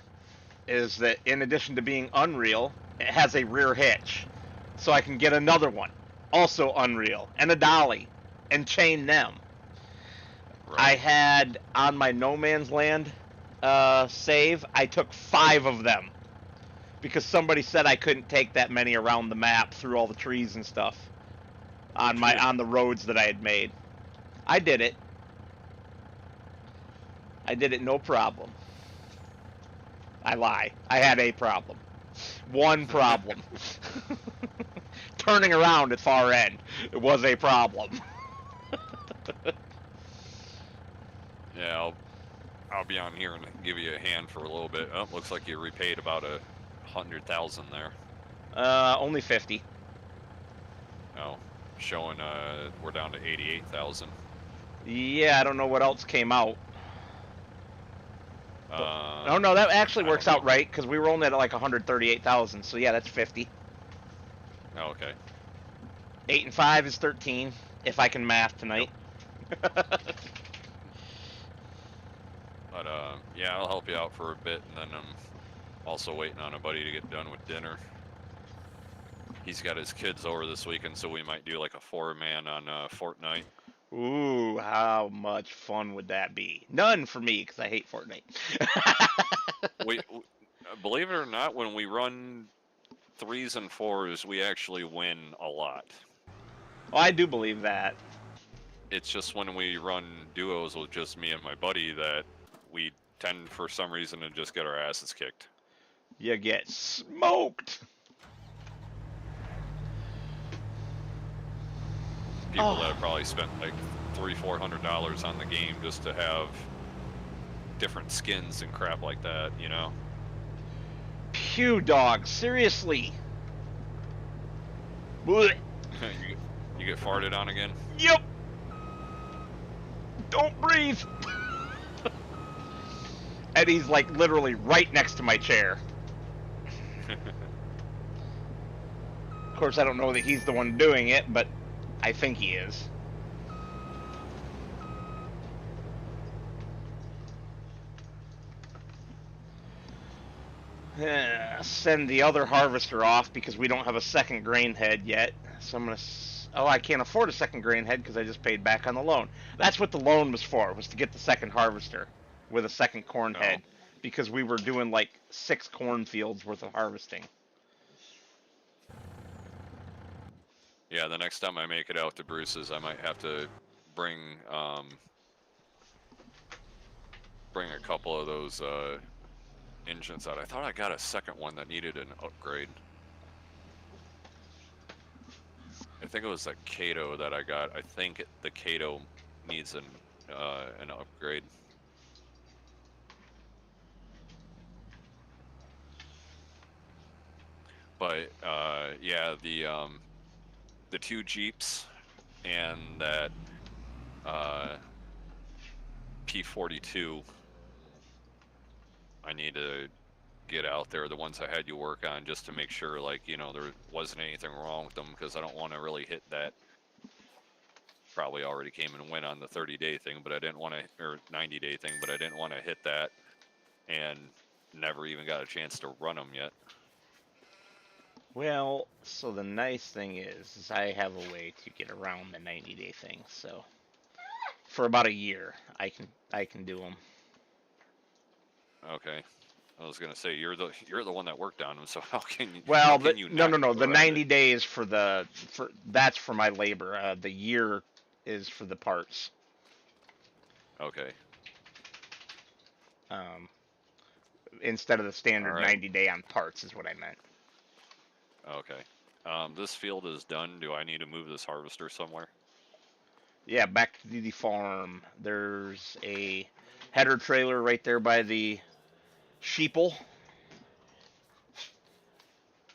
is that in addition to being Unreal, it has a rear hitch. So I can get another one, also Unreal, and a dolly, and chain them. I Right. had on my No Man's Land save, I took 5 of them because somebody said I couldn't take that many around the map through all the trees and stuff on the roads that I had made. I did it. I did it no problem. I lie. I had a problem. One problem. Turning around at far end. It was a problem. Yeah, I'll be on here and give you a hand for a little bit. Oh, looks like you repaid about 100,000 there. Only 50. Oh, showing we're down to 88,000. Yeah, I don't know what else came out. Oh no, that actually I don't works know. out right because we were only at like 138,000. So yeah, that's 50. Oh, okay. 8 and 5 is 13. If I can math tonight. Yep. But yeah, I'll help you out for a bit, and then I'm also waiting on a buddy to get done with dinner. He's got his kids over this weekend, so we might do like a 4-man on Fortnite. Ooh, how much fun would that be? None for me because I hate Fortnite. we believe it or not, when we run 3s and 4s, we actually win a lot. Well, I do believe that. It's just when we run duos with just me and my buddy that we tend, for some reason, to just get our asses kicked. You get smoked. People that have probably spent like $300-400 on the game just to have different skins and crap like that, you know? Pew, dog. Seriously. You get farted on again? Yep. Don't breathe. And he's like literally right next to my chair. Of course, I don't know that he's the one doing it, but I think he is. Send the other harvester off because we don't have a second grain head yet. So I'm gonna. Oh, I can't afford a second grain head because I just paid back on the loan. That's what the loan was for, was to get the second harvester with a second corn head, because we were doing like 6 cornfields worth of harvesting. Yeah, the next time I make it out to Bruce's, I might have to bring bring a couple of those engines out. I thought I got a second one that needed an upgrade. I think it was a Kato that I got. I think the Kato needs an upgrade. But yeah, the 2 Jeeps and that P42, I need to get out there, the ones I had you work on, just to make sure, like, you know, there wasn't anything wrong with them, because I don't want to really hit that. Probably already came and went on the 30-day thing, but I didn't want to, or 90-day thing, but I didn't want to hit that and never even got a chance to run them yet. Well, so the nice thing is I have a way to get around the 90-day thing. So for about a year, I can do them. Okay. I was gonna say you're the one that worked on them, so how Well, can you no, not no, no. get The around 90 it? days for that's for my labor. The year is for the parts. Okay. Um, Instead of the All standard right. 90-day on parts is what I meant. Okay. This field is done. Do I need to move this harvester somewhere? Yeah, back to the farm. There's a header trailer right there by the sheeple.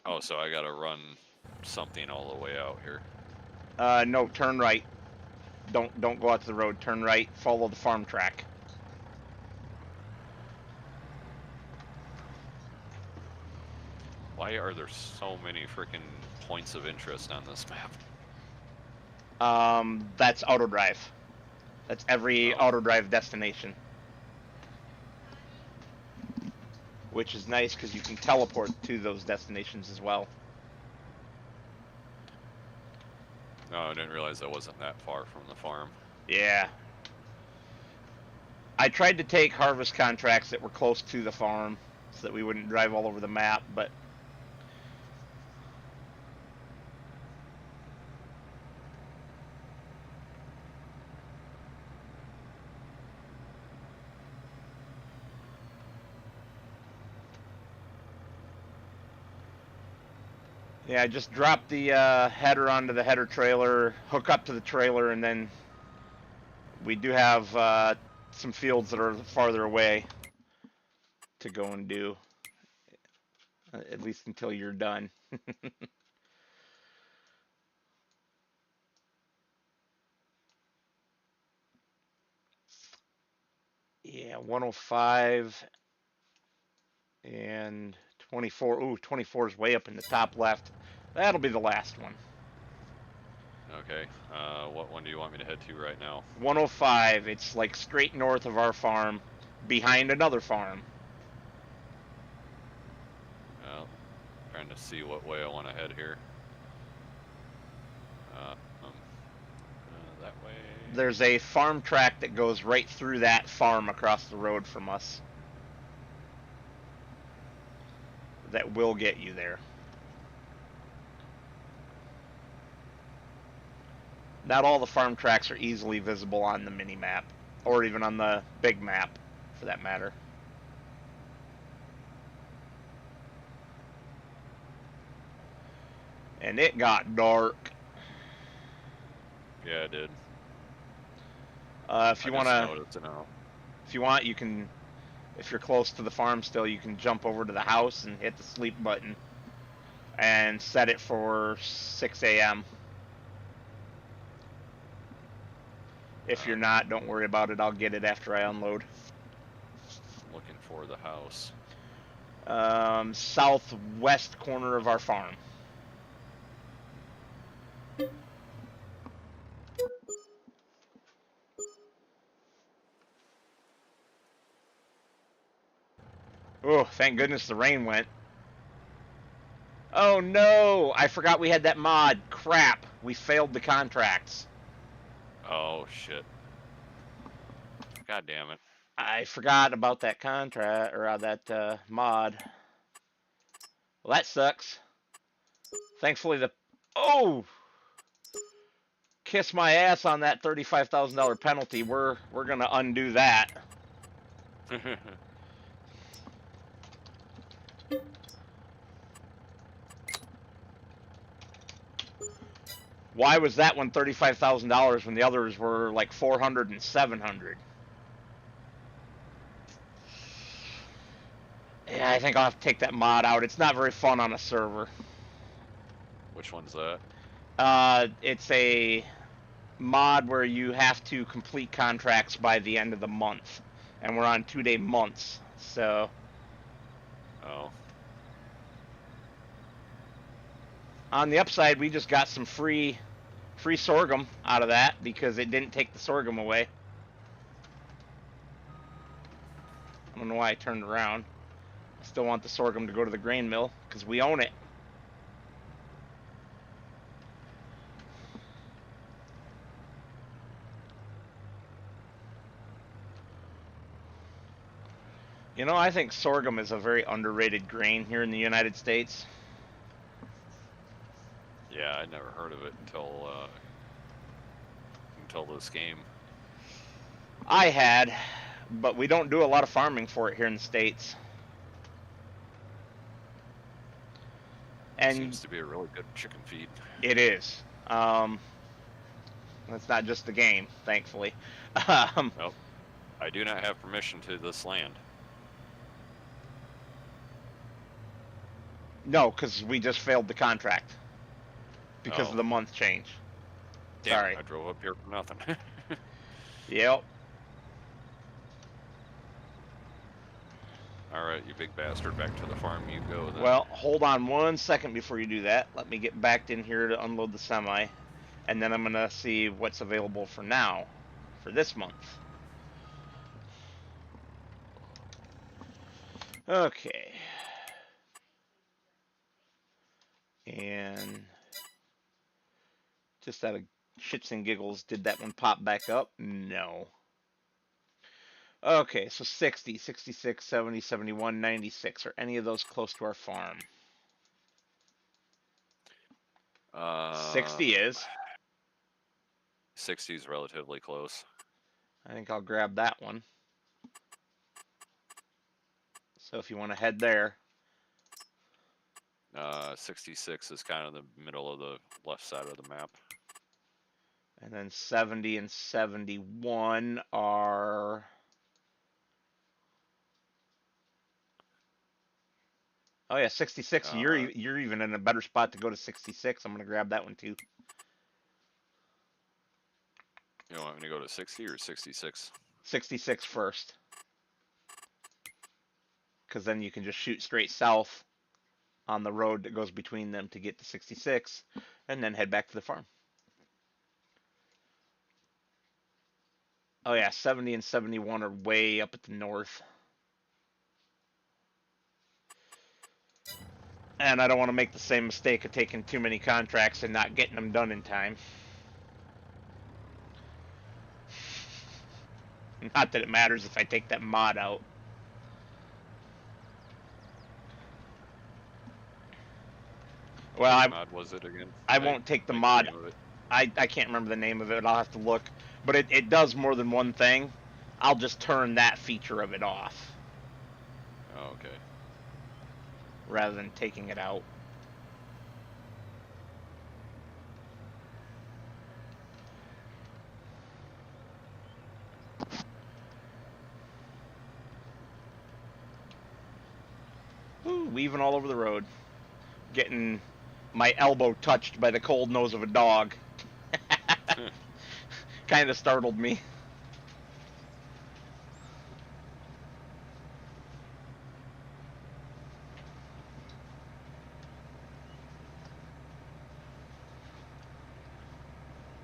Oh, so I gotta run something all the way out here. No, turn right. Don't go out to the road. Turn right. Follow the farm track. Why are there so many freaking points of interest on this map? That's auto drive. That's every Oh. auto drive destination. Which is nice because you can teleport to those destinations as well. No, I didn't realize that wasn't that far from the farm. Yeah. I tried to take harvest contracts that were close to the farm so that we wouldn't drive all over the map, but yeah, I just drop the header onto the header trailer, hook up to the trailer, and then we do have some fields that are farther away to go and do, at least until you're done. Yeah, 105 and 24. Ooh, 24 is way up in the top left. That'll be the last one. Okay, what one do you want me to head to right now? 105, it's like straight north of our farm, behind another farm. Well, trying to see what way I want to head here. That way. There's a farm track that goes right through that farm across the road from us. That will get you there. Not all the farm tracks are easily visible on the mini map, or even on the big map, for that matter. And it got dark. Yeah, it did. If you want you can, if you're close to the farm still, you can jump over to the house and hit the sleep button and set it for 6 a.m. If you're not, don't worry about it. I'll get it after I unload. I'm looking for the house. Southwest corner of our farm. Oh, thank goodness the rain went. Oh no, I forgot we had that mod. Crap, we failed the contracts. Oh, shit. God damn it. I forgot about that contract, or that mod. Well, that sucks. Thankfully oh! Kiss my ass on that $35,000 penalty. We're gonna undo that. Why was that one $35,000 when the others were like 400 and 700? Yeah, I think I'll have to take that mod out. It's not very fun on a server. Which one's that? It's a mod where you have to complete contracts by the end of the month, and we're on 2-day months, so. Oh. On the upside, we just got some free sorghum out of that because it didn't take the sorghum away. I don't know why I turned around. I still want the sorghum to go to the grain mill because we own it. You know, I think sorghum is a very underrated grain here in the United States. Yeah, I never heard of it until this game. I had, but we don't do a lot of farming for it here in the States. And seems to be a really good chicken feed. it is. That's not just the game, thankfully. Nope. I do not have permission to this land. No, because we just failed the contract because Oh. of the month change. Damn Sorry. it, I drove up here for nothing. Yep. Alright, you big bastard, back to the farm you go then. Well, hold on 1 second before you do that. Let me get back in here to unload the semi, and then I'm going to see what's available for now, for this month. Okay. And just out of shits and giggles, did that one pop back up? No. Okay, so 60, 66, 70, 71, 96. Are any of those close to our farm? 60 is. 60 is relatively close. I think I'll grab that one. So if you want to head there. 66 is kind of the middle of the left side of the map. And then 70 and 71 are... Oh yeah, 66. You're even in a better spot to go to 66. I'm gonna grab that one too. You want me to go to 60 or 66? 66 first, because then you can just shoot straight south on the road that goes between them to get to 66, and then head back to the farm. Oh yeah, 70 and 71 are way up at the north. And I don't want to make the same mistake of taking too many contracts and not getting them done in time. Not that it matters if I take that mod out. Well, Which mod was it again? I won't take the mod. The I can't remember the name of it. I'll have to look. But it does more than one thing. I'll just turn that feature of it off. Oh, okay. Rather than taking it out. Ooh, weaving all over the road. Getting my elbow touched by the cold nose of a dog. Kind of startled me.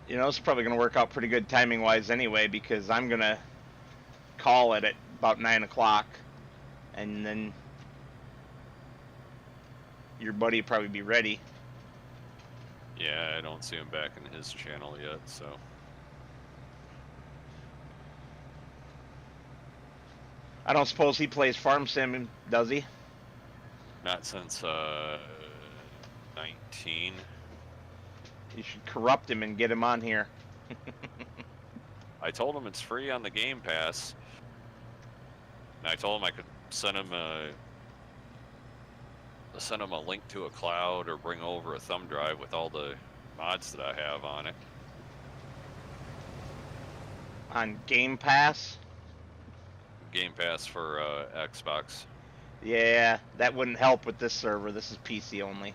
You know, it's probably going to work out pretty good timing-wise anyway, because I'm going to call it at about 9 o'clock, and then your buddy will probably be ready. Yeah, I don't see him back in his channel yet, so... I don't suppose he plays Farm Sim, does he? Not since, 19. You should corrupt him and get him on here. I told him it's free on the Game Pass. And I told him I could send him a link to a cloud or bring over a thumb drive with all the mods that I have on it. On Game Pass? Game Pass for Xbox. Yeah, that wouldn't help with this server. This is PC only.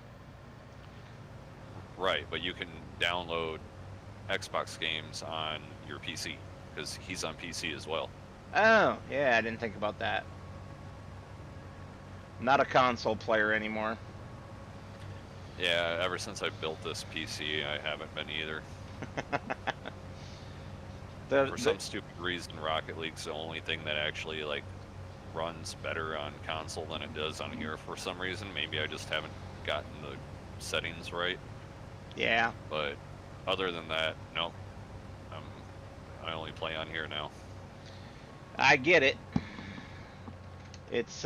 Right, but you can download Xbox games on your PC, because he's on PC as well. Oh, yeah, I didn't think about that. Not a console player anymore. Yeah, ever since I built this PC, I haven't been either. For some stupid reason, Rocket League's the only thing that actually, like, runs better on console than it does on here for some reason. Maybe I just haven't gotten the settings right. Yeah. But other than that, no. I only play on here now. I get it. It's,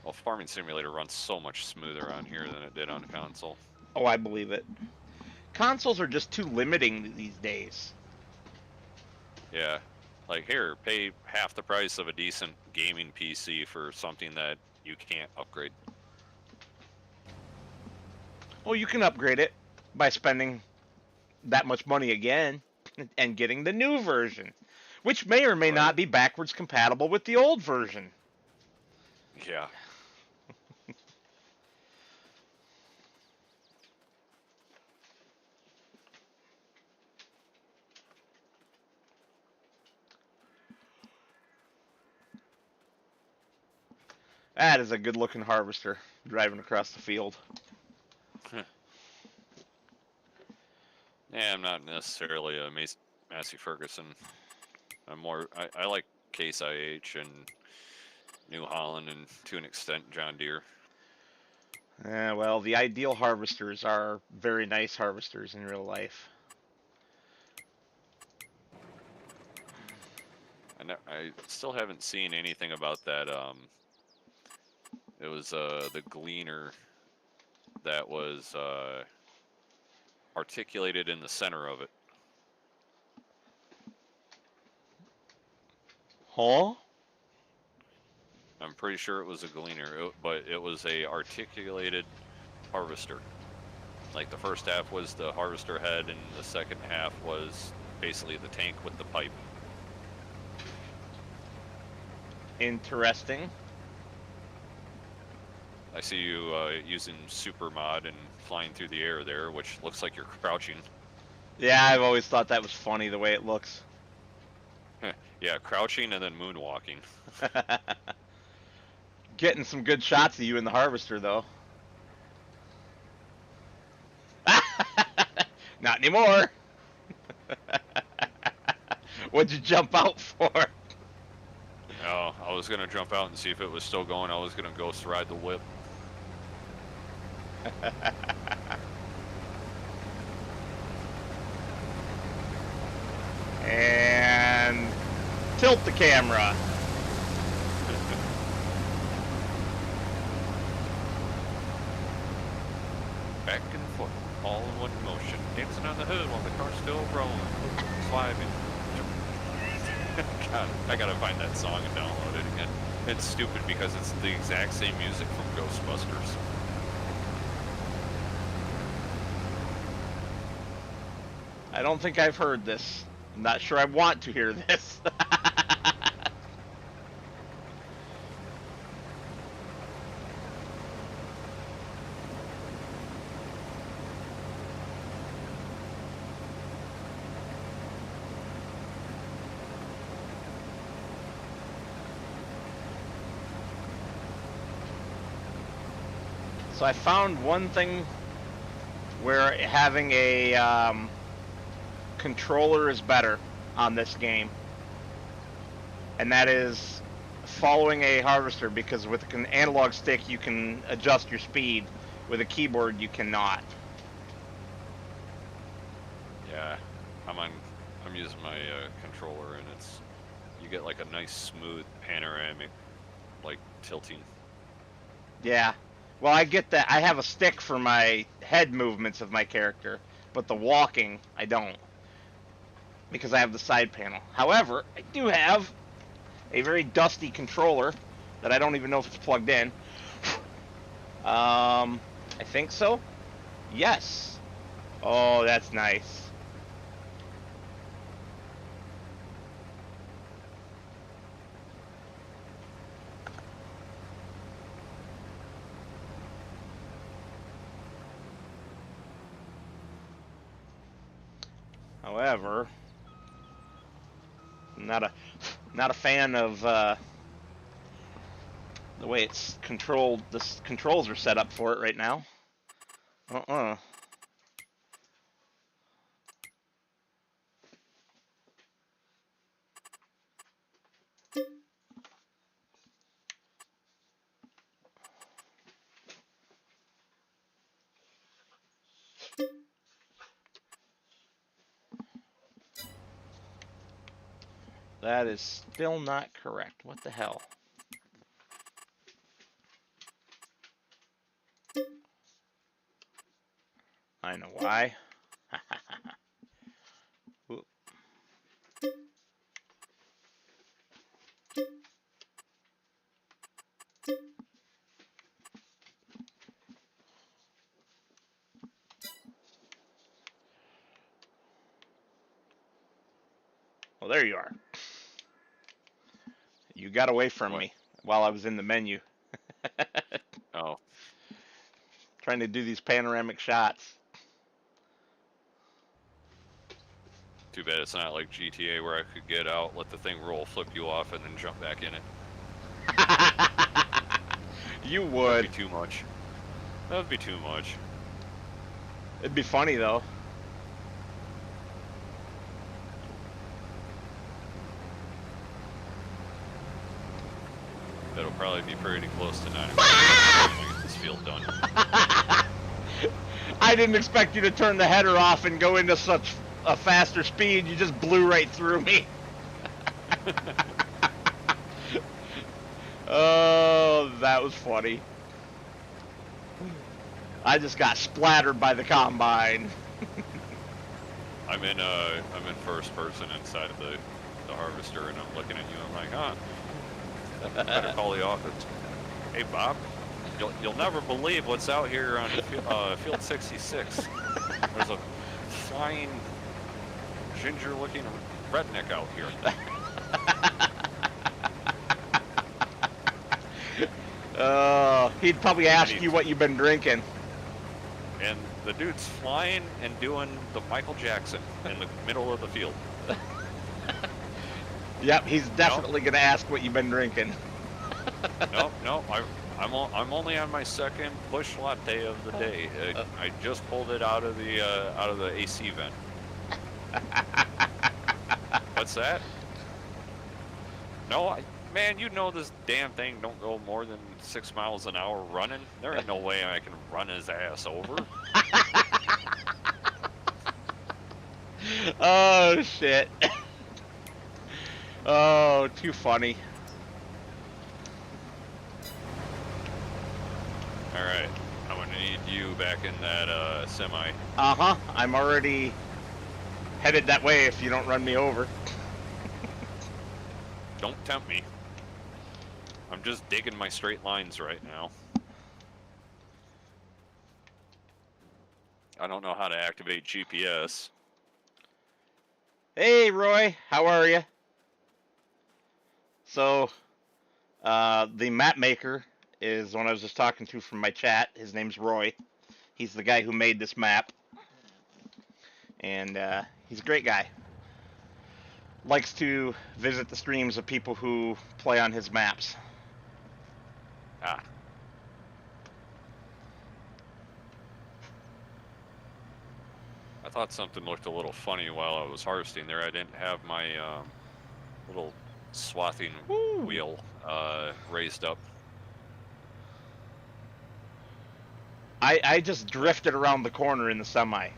Well, Farming Simulator runs so much smoother on here than it did on console. Oh, I believe it. Consoles are just too limiting these days. Yeah. Like, here, pay half the price of a decent gaming PC for something that you can't upgrade. Well, you can upgrade it by spending that much money again and getting the new version, which may or may Right. not be backwards compatible with the old version. Yeah. That is a good looking harvester driving across the field. Yeah, I'm not necessarily a Massey Ferguson. I'm more. I like Case IH and New Holland and to an extent John Deere. Well, the ideal harvesters are very nice harvesters in real life. I still haven't seen anything about that. It was the Gleaner that was articulated in the center of it. Huh? I'm pretty sure it was a Gleaner, but it was a articulated harvester. Like the first half was the harvester head, and the second half was basically the tank with the pipe. Interesting. I see you using super mod and flying through the air there, which looks like you're crouching. Yeah, I've always thought that was funny the way it looks. Yeah, crouching and then moonwalking. Getting some good shots of you in the harvester, though. Not anymore. What'd you jump out for? Oh, I was gonna jump out and see if it was still going. I was gonna ghost ride the whip. And tilt the camera. Back and forth, all in one motion, dancing on the hood while the car's still rolling, sliding. God, I gotta find that song and download it again. It's stupid because it's the exact same music from Ghostbusters. I don't think I've heard this. I'm not sure I want to hear this. So I found one thing where having a controller is better on this game, and that is following a harvester, because with an analog stick you can adjust your speed, with a keyboard you cannot. Yeah, I'm using my controller, and you get like a nice smooth panoramic, like tilting. Yeah. Well, I get that. I have a stick for my head movements of my character, but the walking, I don't, because I have the side panel. However, I do have a very dusty controller that I don't even know if it's plugged in. I think so. Yes. Oh, that's nice. However, I'm not a fan of the way it's controlled. The controls are set up for it right now. Uh-uh. That is still not correct. What the hell? I know why. there you are. You got away from What? me while I was in the menu. Oh, Trying to do these panoramic shots. too bad it's not like GTA where I could get out, let the thing roll, flip you off, and then jump back in it. You That'd would. be too much. That'd be too much. It'd be funny though. That'll probably be pretty close to 9 o'clock to get this field done. I didn't expect you to turn the header off and go into such a faster speed. You just blew right through me. Oh, that was funny. I just got splattered by the combine. I'm in first person inside of the harvester, and I'm looking at you. I'm like, huh? Better call the office. Hey, Bob, you'll never believe what's out here on field 66. There's a flying ginger-looking redneck out here. He'd probably ask you what you've been drinking. And the dude's flying and doing the Michael Jackson in the middle of the field. Yep, he's definitely gonna ask what you've been drinking. No, I'm only on my second bush latte of the day. I just pulled it out of the AC vent. What's that? No, man, you know this damn thing don't go more than 6 miles an hour running. There ain't no way I can run his ass over. Oh shit. Oh, too funny. Alright, I'm gonna need you back in that semi. Uh-huh, I'm already headed that way if you don't run me over. Don't tempt me. I'm just digging my straight lines right now. I don't know how to activate GPS. Hey Roy, how are you? So, the map maker is one I was just talking to from my chat. His name's Roy. He's the guy who made this map. And he's a great guy. Likes to visit the streams of people who play on his maps. Ah. I thought something looked a little funny while I was harvesting there. I didn't have my little swathing wheel raised up. I just drifted around the corner in the semi.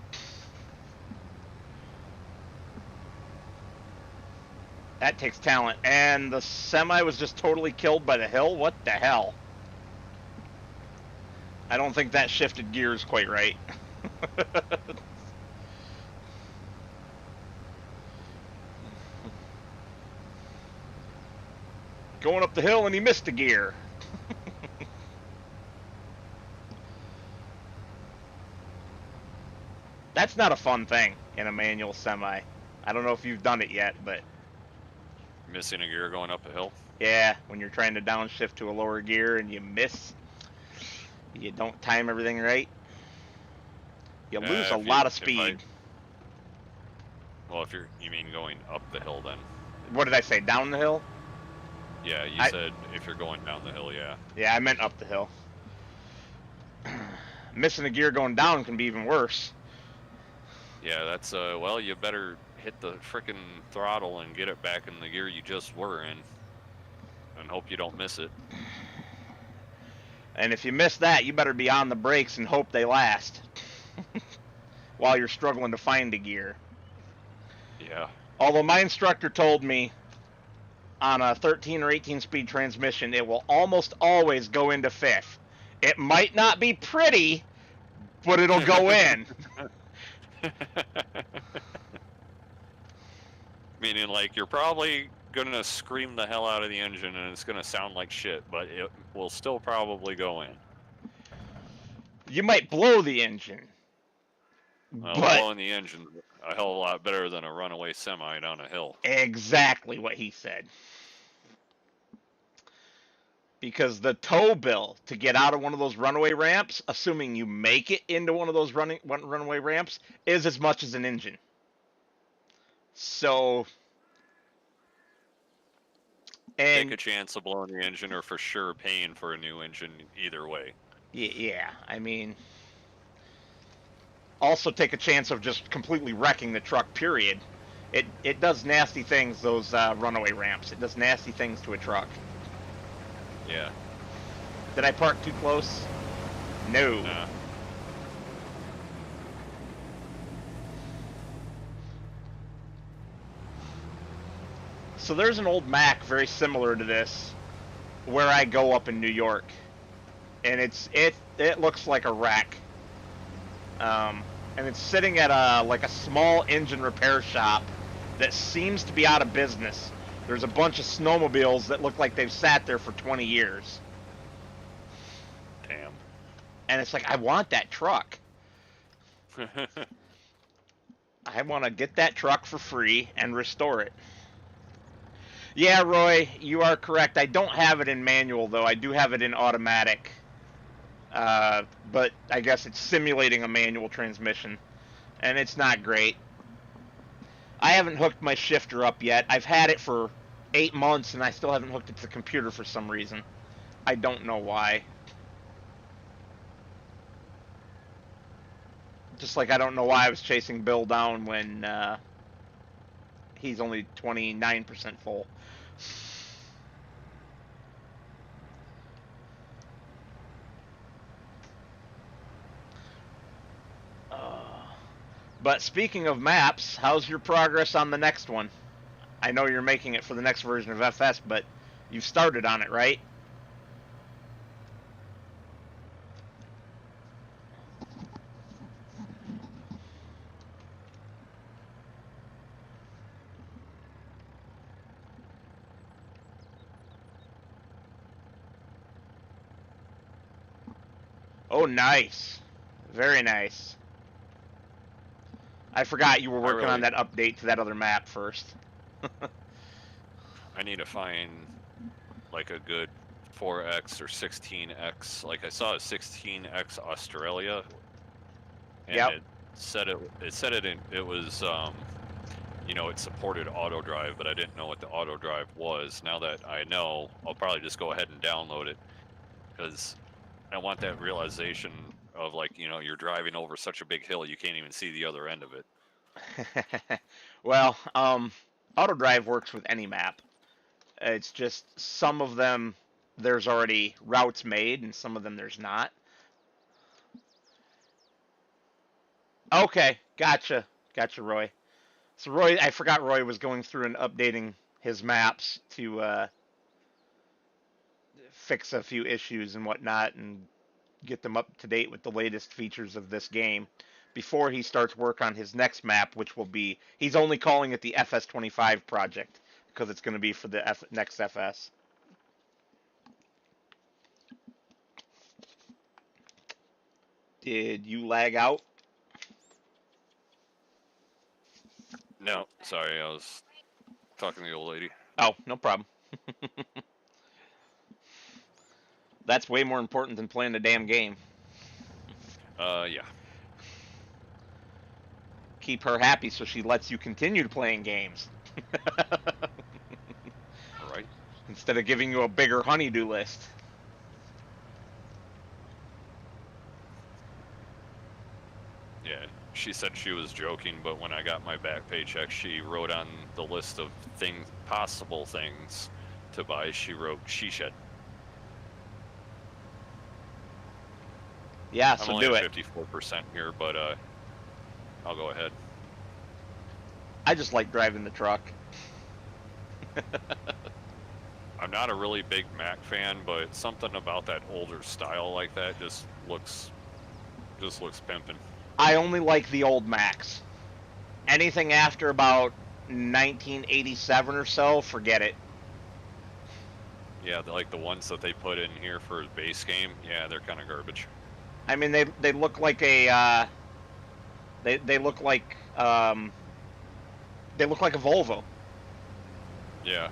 That takes talent. And the semi was just totally killed by the hill? What the hell? I don't think that shifted gears quite right. Going up the hill and he missed a gear. That's not a fun thing in a manual semi. I don't know if you've done it yet, but Missing a gear going up a hill? yeah, when you're trying to downshift to a lower gear and you miss, you don't time everything right, you lose a lot of speed. Well, you mean going up the hill then? What did I say, down the hill? Yeah, you said if you're going down the hill, yeah. Yeah, I meant up the hill. Missing a gear going down can be even worse. Yeah, that's, well, you better hit the frickin' throttle and get it back in the gear you just were in. And hope you don't miss it. And if you miss that, you better be on the brakes and hope they last. While you're struggling to find a gear. Yeah. Although my instructor told me on a 13 or 18 speed transmission, it will almost always go into fifth. It might not be pretty, but it'll go in. Meaning, like, you're probably gonna scream the hell out of the engine and it's gonna sound like shit, but it will still probably go in. You might blow the engine, Well, But blowing the engine a hell of a lot better than a runaway semi down a hill. exactly what he said. Because the tow bill to get out of one of those runaway ramps, assuming you make it into one of those runaway ramps, is as much as an engine. So, Take and a chance of blowing the engine, or for sure paying for a new engine either way. yeah, I mean, also take a chance of just completely wrecking the truck. Period. It does nasty things. Those runaway ramps. It does nasty things to a truck. Yeah. Did I park too close? No. Nah. So there's an old Mac very similar to this, where I go up in New York, and it looks like a wreck. And it's sitting at a small engine repair shop that seems to be out of business. There's a bunch of snowmobiles that look like they've sat there for 20 years. Damn. And it's like, I want that truck. I want to get that truck for free and restore it. Yeah, Roy, you are correct. I don't have it in manual, though. I do have it in automatic. But I guess it's simulating a manual transmission, and it's not great. I haven't hooked my shifter up yet. I've had it for 8 months, and I still haven't hooked it to the computer for some reason. I don't know why. Just like I don't know why I was chasing Bill down when he's only 29% full. But speaking of maps, how's your progress on the next one? I know you're making it for the next version of FS, but you've started on it, right? Oh, nice. Very nice. I forgot you were working on that update to that other map first. I need to find like a good 4X or 16X. Like I saw a 16X Australia, and Yep. it said it was it supported auto drive, but I didn't know what the auto drive was. Now that I know, I'll probably just go ahead and download it, because I want that realization of, like, you're driving over such a big hill you can't even see the other end of it. Well, auto drive works with any map. It's just some of them there's already routes made, and some of them there's not. Okay, gotcha, Roy. So Roy, I forgot Roy was going through and updating his maps to fix a few issues and whatnot, and get them up to date with the latest features of this game before he starts work on his next map, which will be, he's only calling it the FS25 project because it's going to be for the next FS. Did you lag out? No, sorry, I was talking to the old lady. Oh, no problem. That's way more important than playing the damn game. Yeah. Keep her happy so she lets you continue playing games. All right. Instead of giving you a bigger honeydew list. Yeah, she said she was joking, but when I got my back paycheck, she wrote on the list of possible things to buy, she wrote she shed. Yeah, I'm so only do at it. 54% here, but I'll go ahead. I just like driving the truck. I'm not a really big Mac fan, but something about that older style like that just looks pimpin'. I only like the old Macs. Anything after about 1987 or so, forget it. Yeah, like the ones that they put in here for the base game, yeah, they're kind of garbage. I mean, they look like They look like they look like a Volvo. Yeah,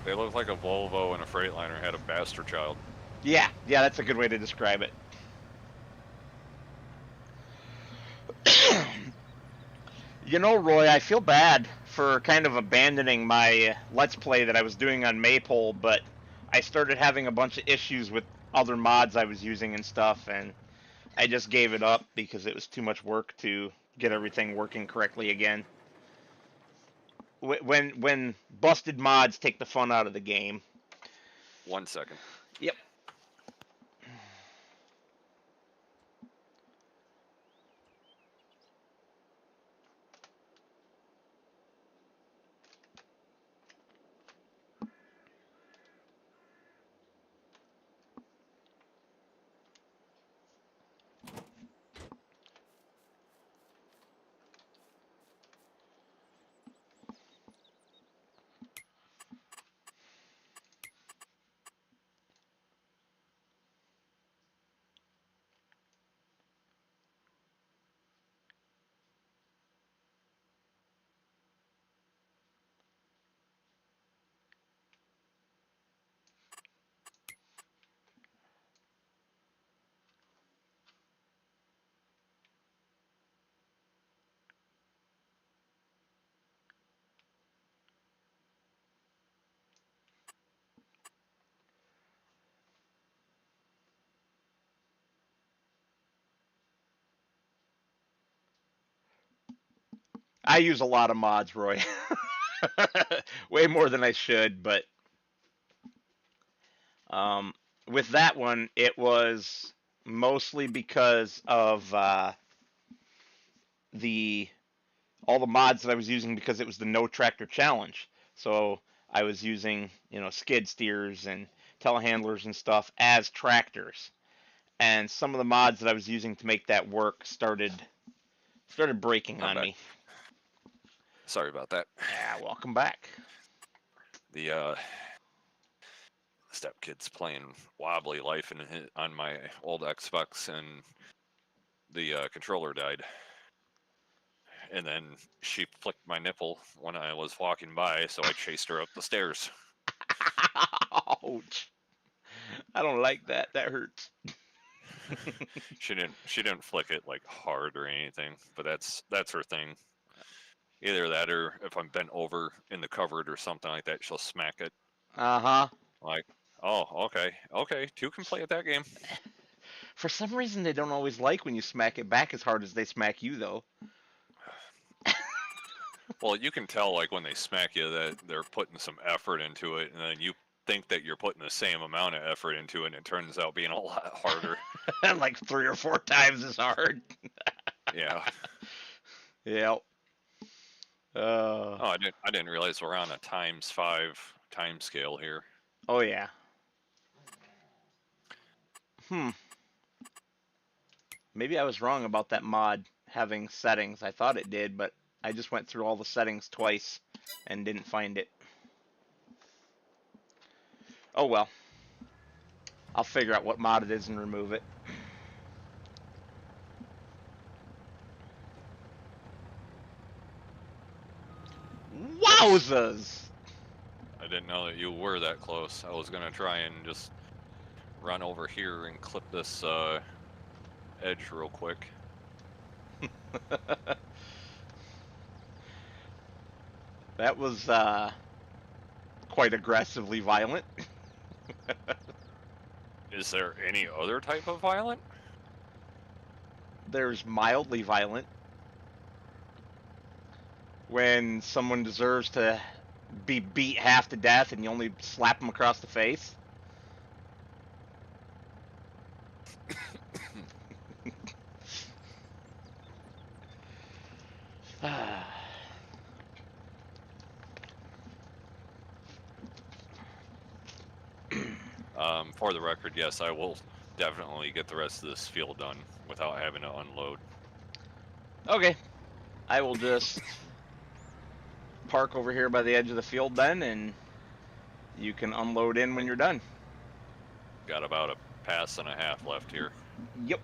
they look like a Volvo and a Freightliner had a bastard child. Yeah, that's a good way to describe it. You know, Roy, I feel bad for kind of abandoning my Let's Play that I was doing on Maypole, but I started having a bunch of issues with other mods I was using and stuff, and I just gave it up because it was too much work to get everything working correctly again. When busted mods take the fun out of the game. 1 second. Yep. I use a lot of mods, Roy. Way more than I should, but um, with that one, it was mostly because of the all the mods that I was using because it was the no tractor challenge. So I was using, skid steers and telehandlers and stuff as tractors. And some of the mods that I was using to make that work started breaking I'm on back. me. Sorry about that. Yeah, welcome back. The stepkid's playing Wobbly Life on my old Xbox, and the controller died. And then she flicked my nipple when I was walking by, so I chased her up the stairs. Ouch. I don't like that. That hurts. She didn't flick it like hard or anything, but that's her thing. Either that, or if I'm bent over in the cupboard or something like that, she'll smack it. Uh-huh. Like, oh, okay, two can play at that game. For some reason, they don't always like when you smack it back as hard as they smack you, though. Well, you can tell like when they smack you that they're putting some effort into it, and then you think that you're putting the same amount of effort into it, and it turns out being a lot harder. Like 3 or 4 times as hard. Yeah. Yep. Oh, I didn't realize we're on a ×5 time scale here. Oh, yeah. Maybe I was wrong about that mod having settings. I thought it did, but I just went through all the settings twice and didn't find it. Oh well. I'll figure out what mod it is and remove it. Wowzers! I didn't know that you were that close. I was gonna try and just run over here and clip this edge real quick. That was quite aggressively violent. Is there any other type of violent? There's mildly violent. When someone deserves to be beat half to death and you only slap them across the face. For the record, yes, I will definitely get the rest of this field done without having to unload. Okay. I will just park over here by the edge of the field then, and you can unload in when you're done. Got about a pass and a half left here. Yep.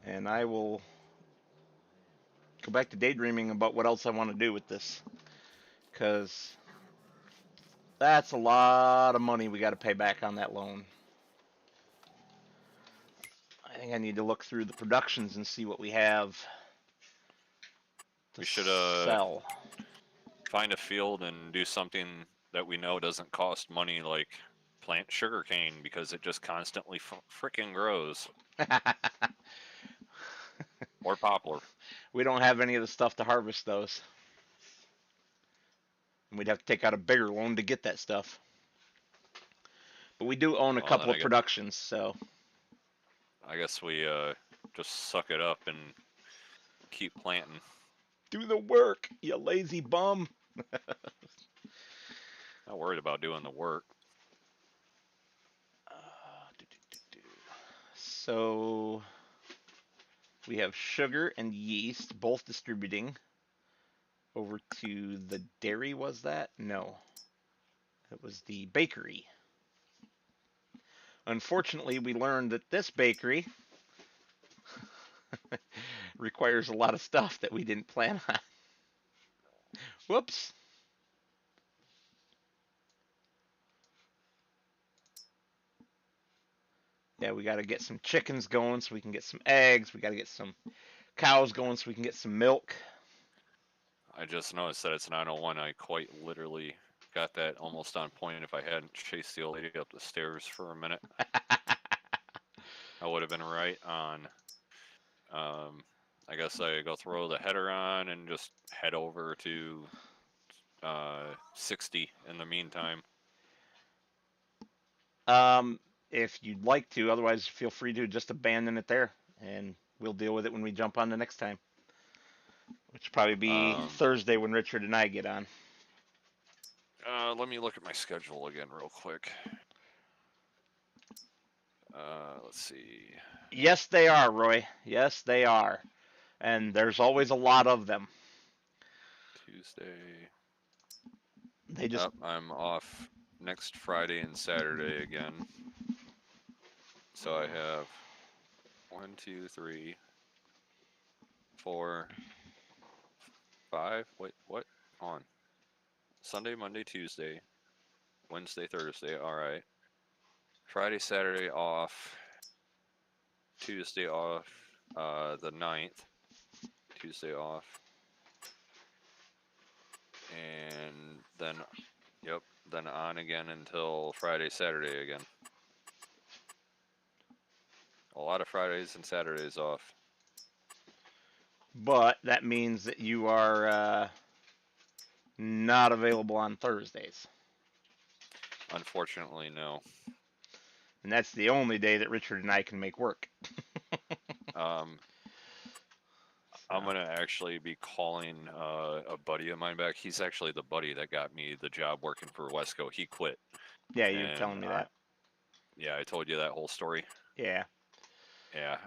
and I will go back to daydreaming about what else I want to do with this, because that's a lot of money we got to pay back on that loan. I think I need to look through the productions and see what we have to We should sell. find a field and do something that we know doesn't cost money, like plant sugarcane, because it just constantly fricking grows. Or poplar. We don't have any of the stuff to harvest those. And we'd have to take out a bigger loan to get that stuff. But we do own a Well, couple then of productions, so. I guess we just suck it up and keep planting. Do the work, you lazy bum. Not worried about doing the work. So we have sugar and yeast both distributing over to the dairy. Was that? No, it was the bakery. Unfortunately, we learned that this bakery requires a lot of stuff that we didn't plan on. Whoops. Yeah, we got to get some chickens going so we can get some eggs. We got to get some cows going so we can get some milk. I just noticed that it's 9:01. I quite literally got that almost on point. If I hadn't chased the old lady up the stairs for a minute, I would have been right on. I guess I go throw the header on and just head over to 60 in the meantime. If you'd like to, otherwise feel free to just abandon it there, and we'll deal with it when we jump on the next time, which will probably be Thursday when Richard and I get on. Let me look at my schedule again real quick. Let's see. Yes, they are, Roy. Yes, they are. And there's always a lot of them. Tuesday. They just. I'm off next Friday and Saturday again. So I have 1, 2, 3, 4, 5. Wait, what? On. Sunday, Monday, Tuesday, Wednesday, Thursday. All right. Friday, Saturday off. Tuesday off. The 9th. Tuesday off. And then, yep, then on again until Friday, Saturday again. A lot of Fridays and Saturdays off. But that means that you are not available on Thursdays. Unfortunately, no. And that's the only day that Richard and I can make work. I'm going to actually be calling a buddy of mine back. He's actually the buddy that got me the job working for Wesco. He quit. Yeah, you were telling me that. Yeah, I told you that whole story. Yeah. Yeah,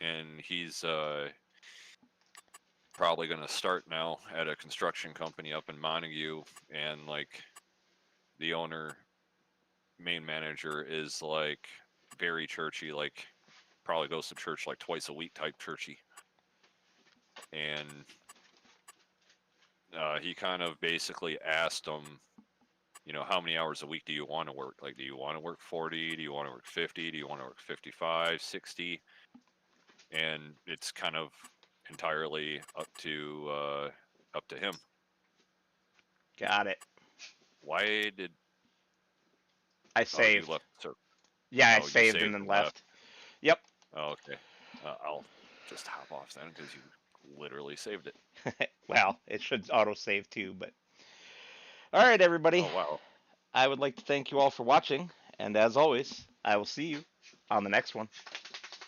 and he's probably going to start now at a construction company up in Montague, and like the owner, main manager is like very churchy, like probably goes to church like twice a week type churchy. And he kind of basically asked him, you know, how many hours a week do you want to work? Like, do you want to work 40? Do you want to work 50? Do you want to work 55, 60? And it's kind of entirely up to him. Got it. Why did I saved? You left, sir. Yeah, I saved and then left. Yep. Oh, okay. I'll just hop off then because you literally saved it. Well, it should auto save too, but. All right, everybody. Oh, wow. I would like to thank you all for watching, and as always, I will see you on the next one.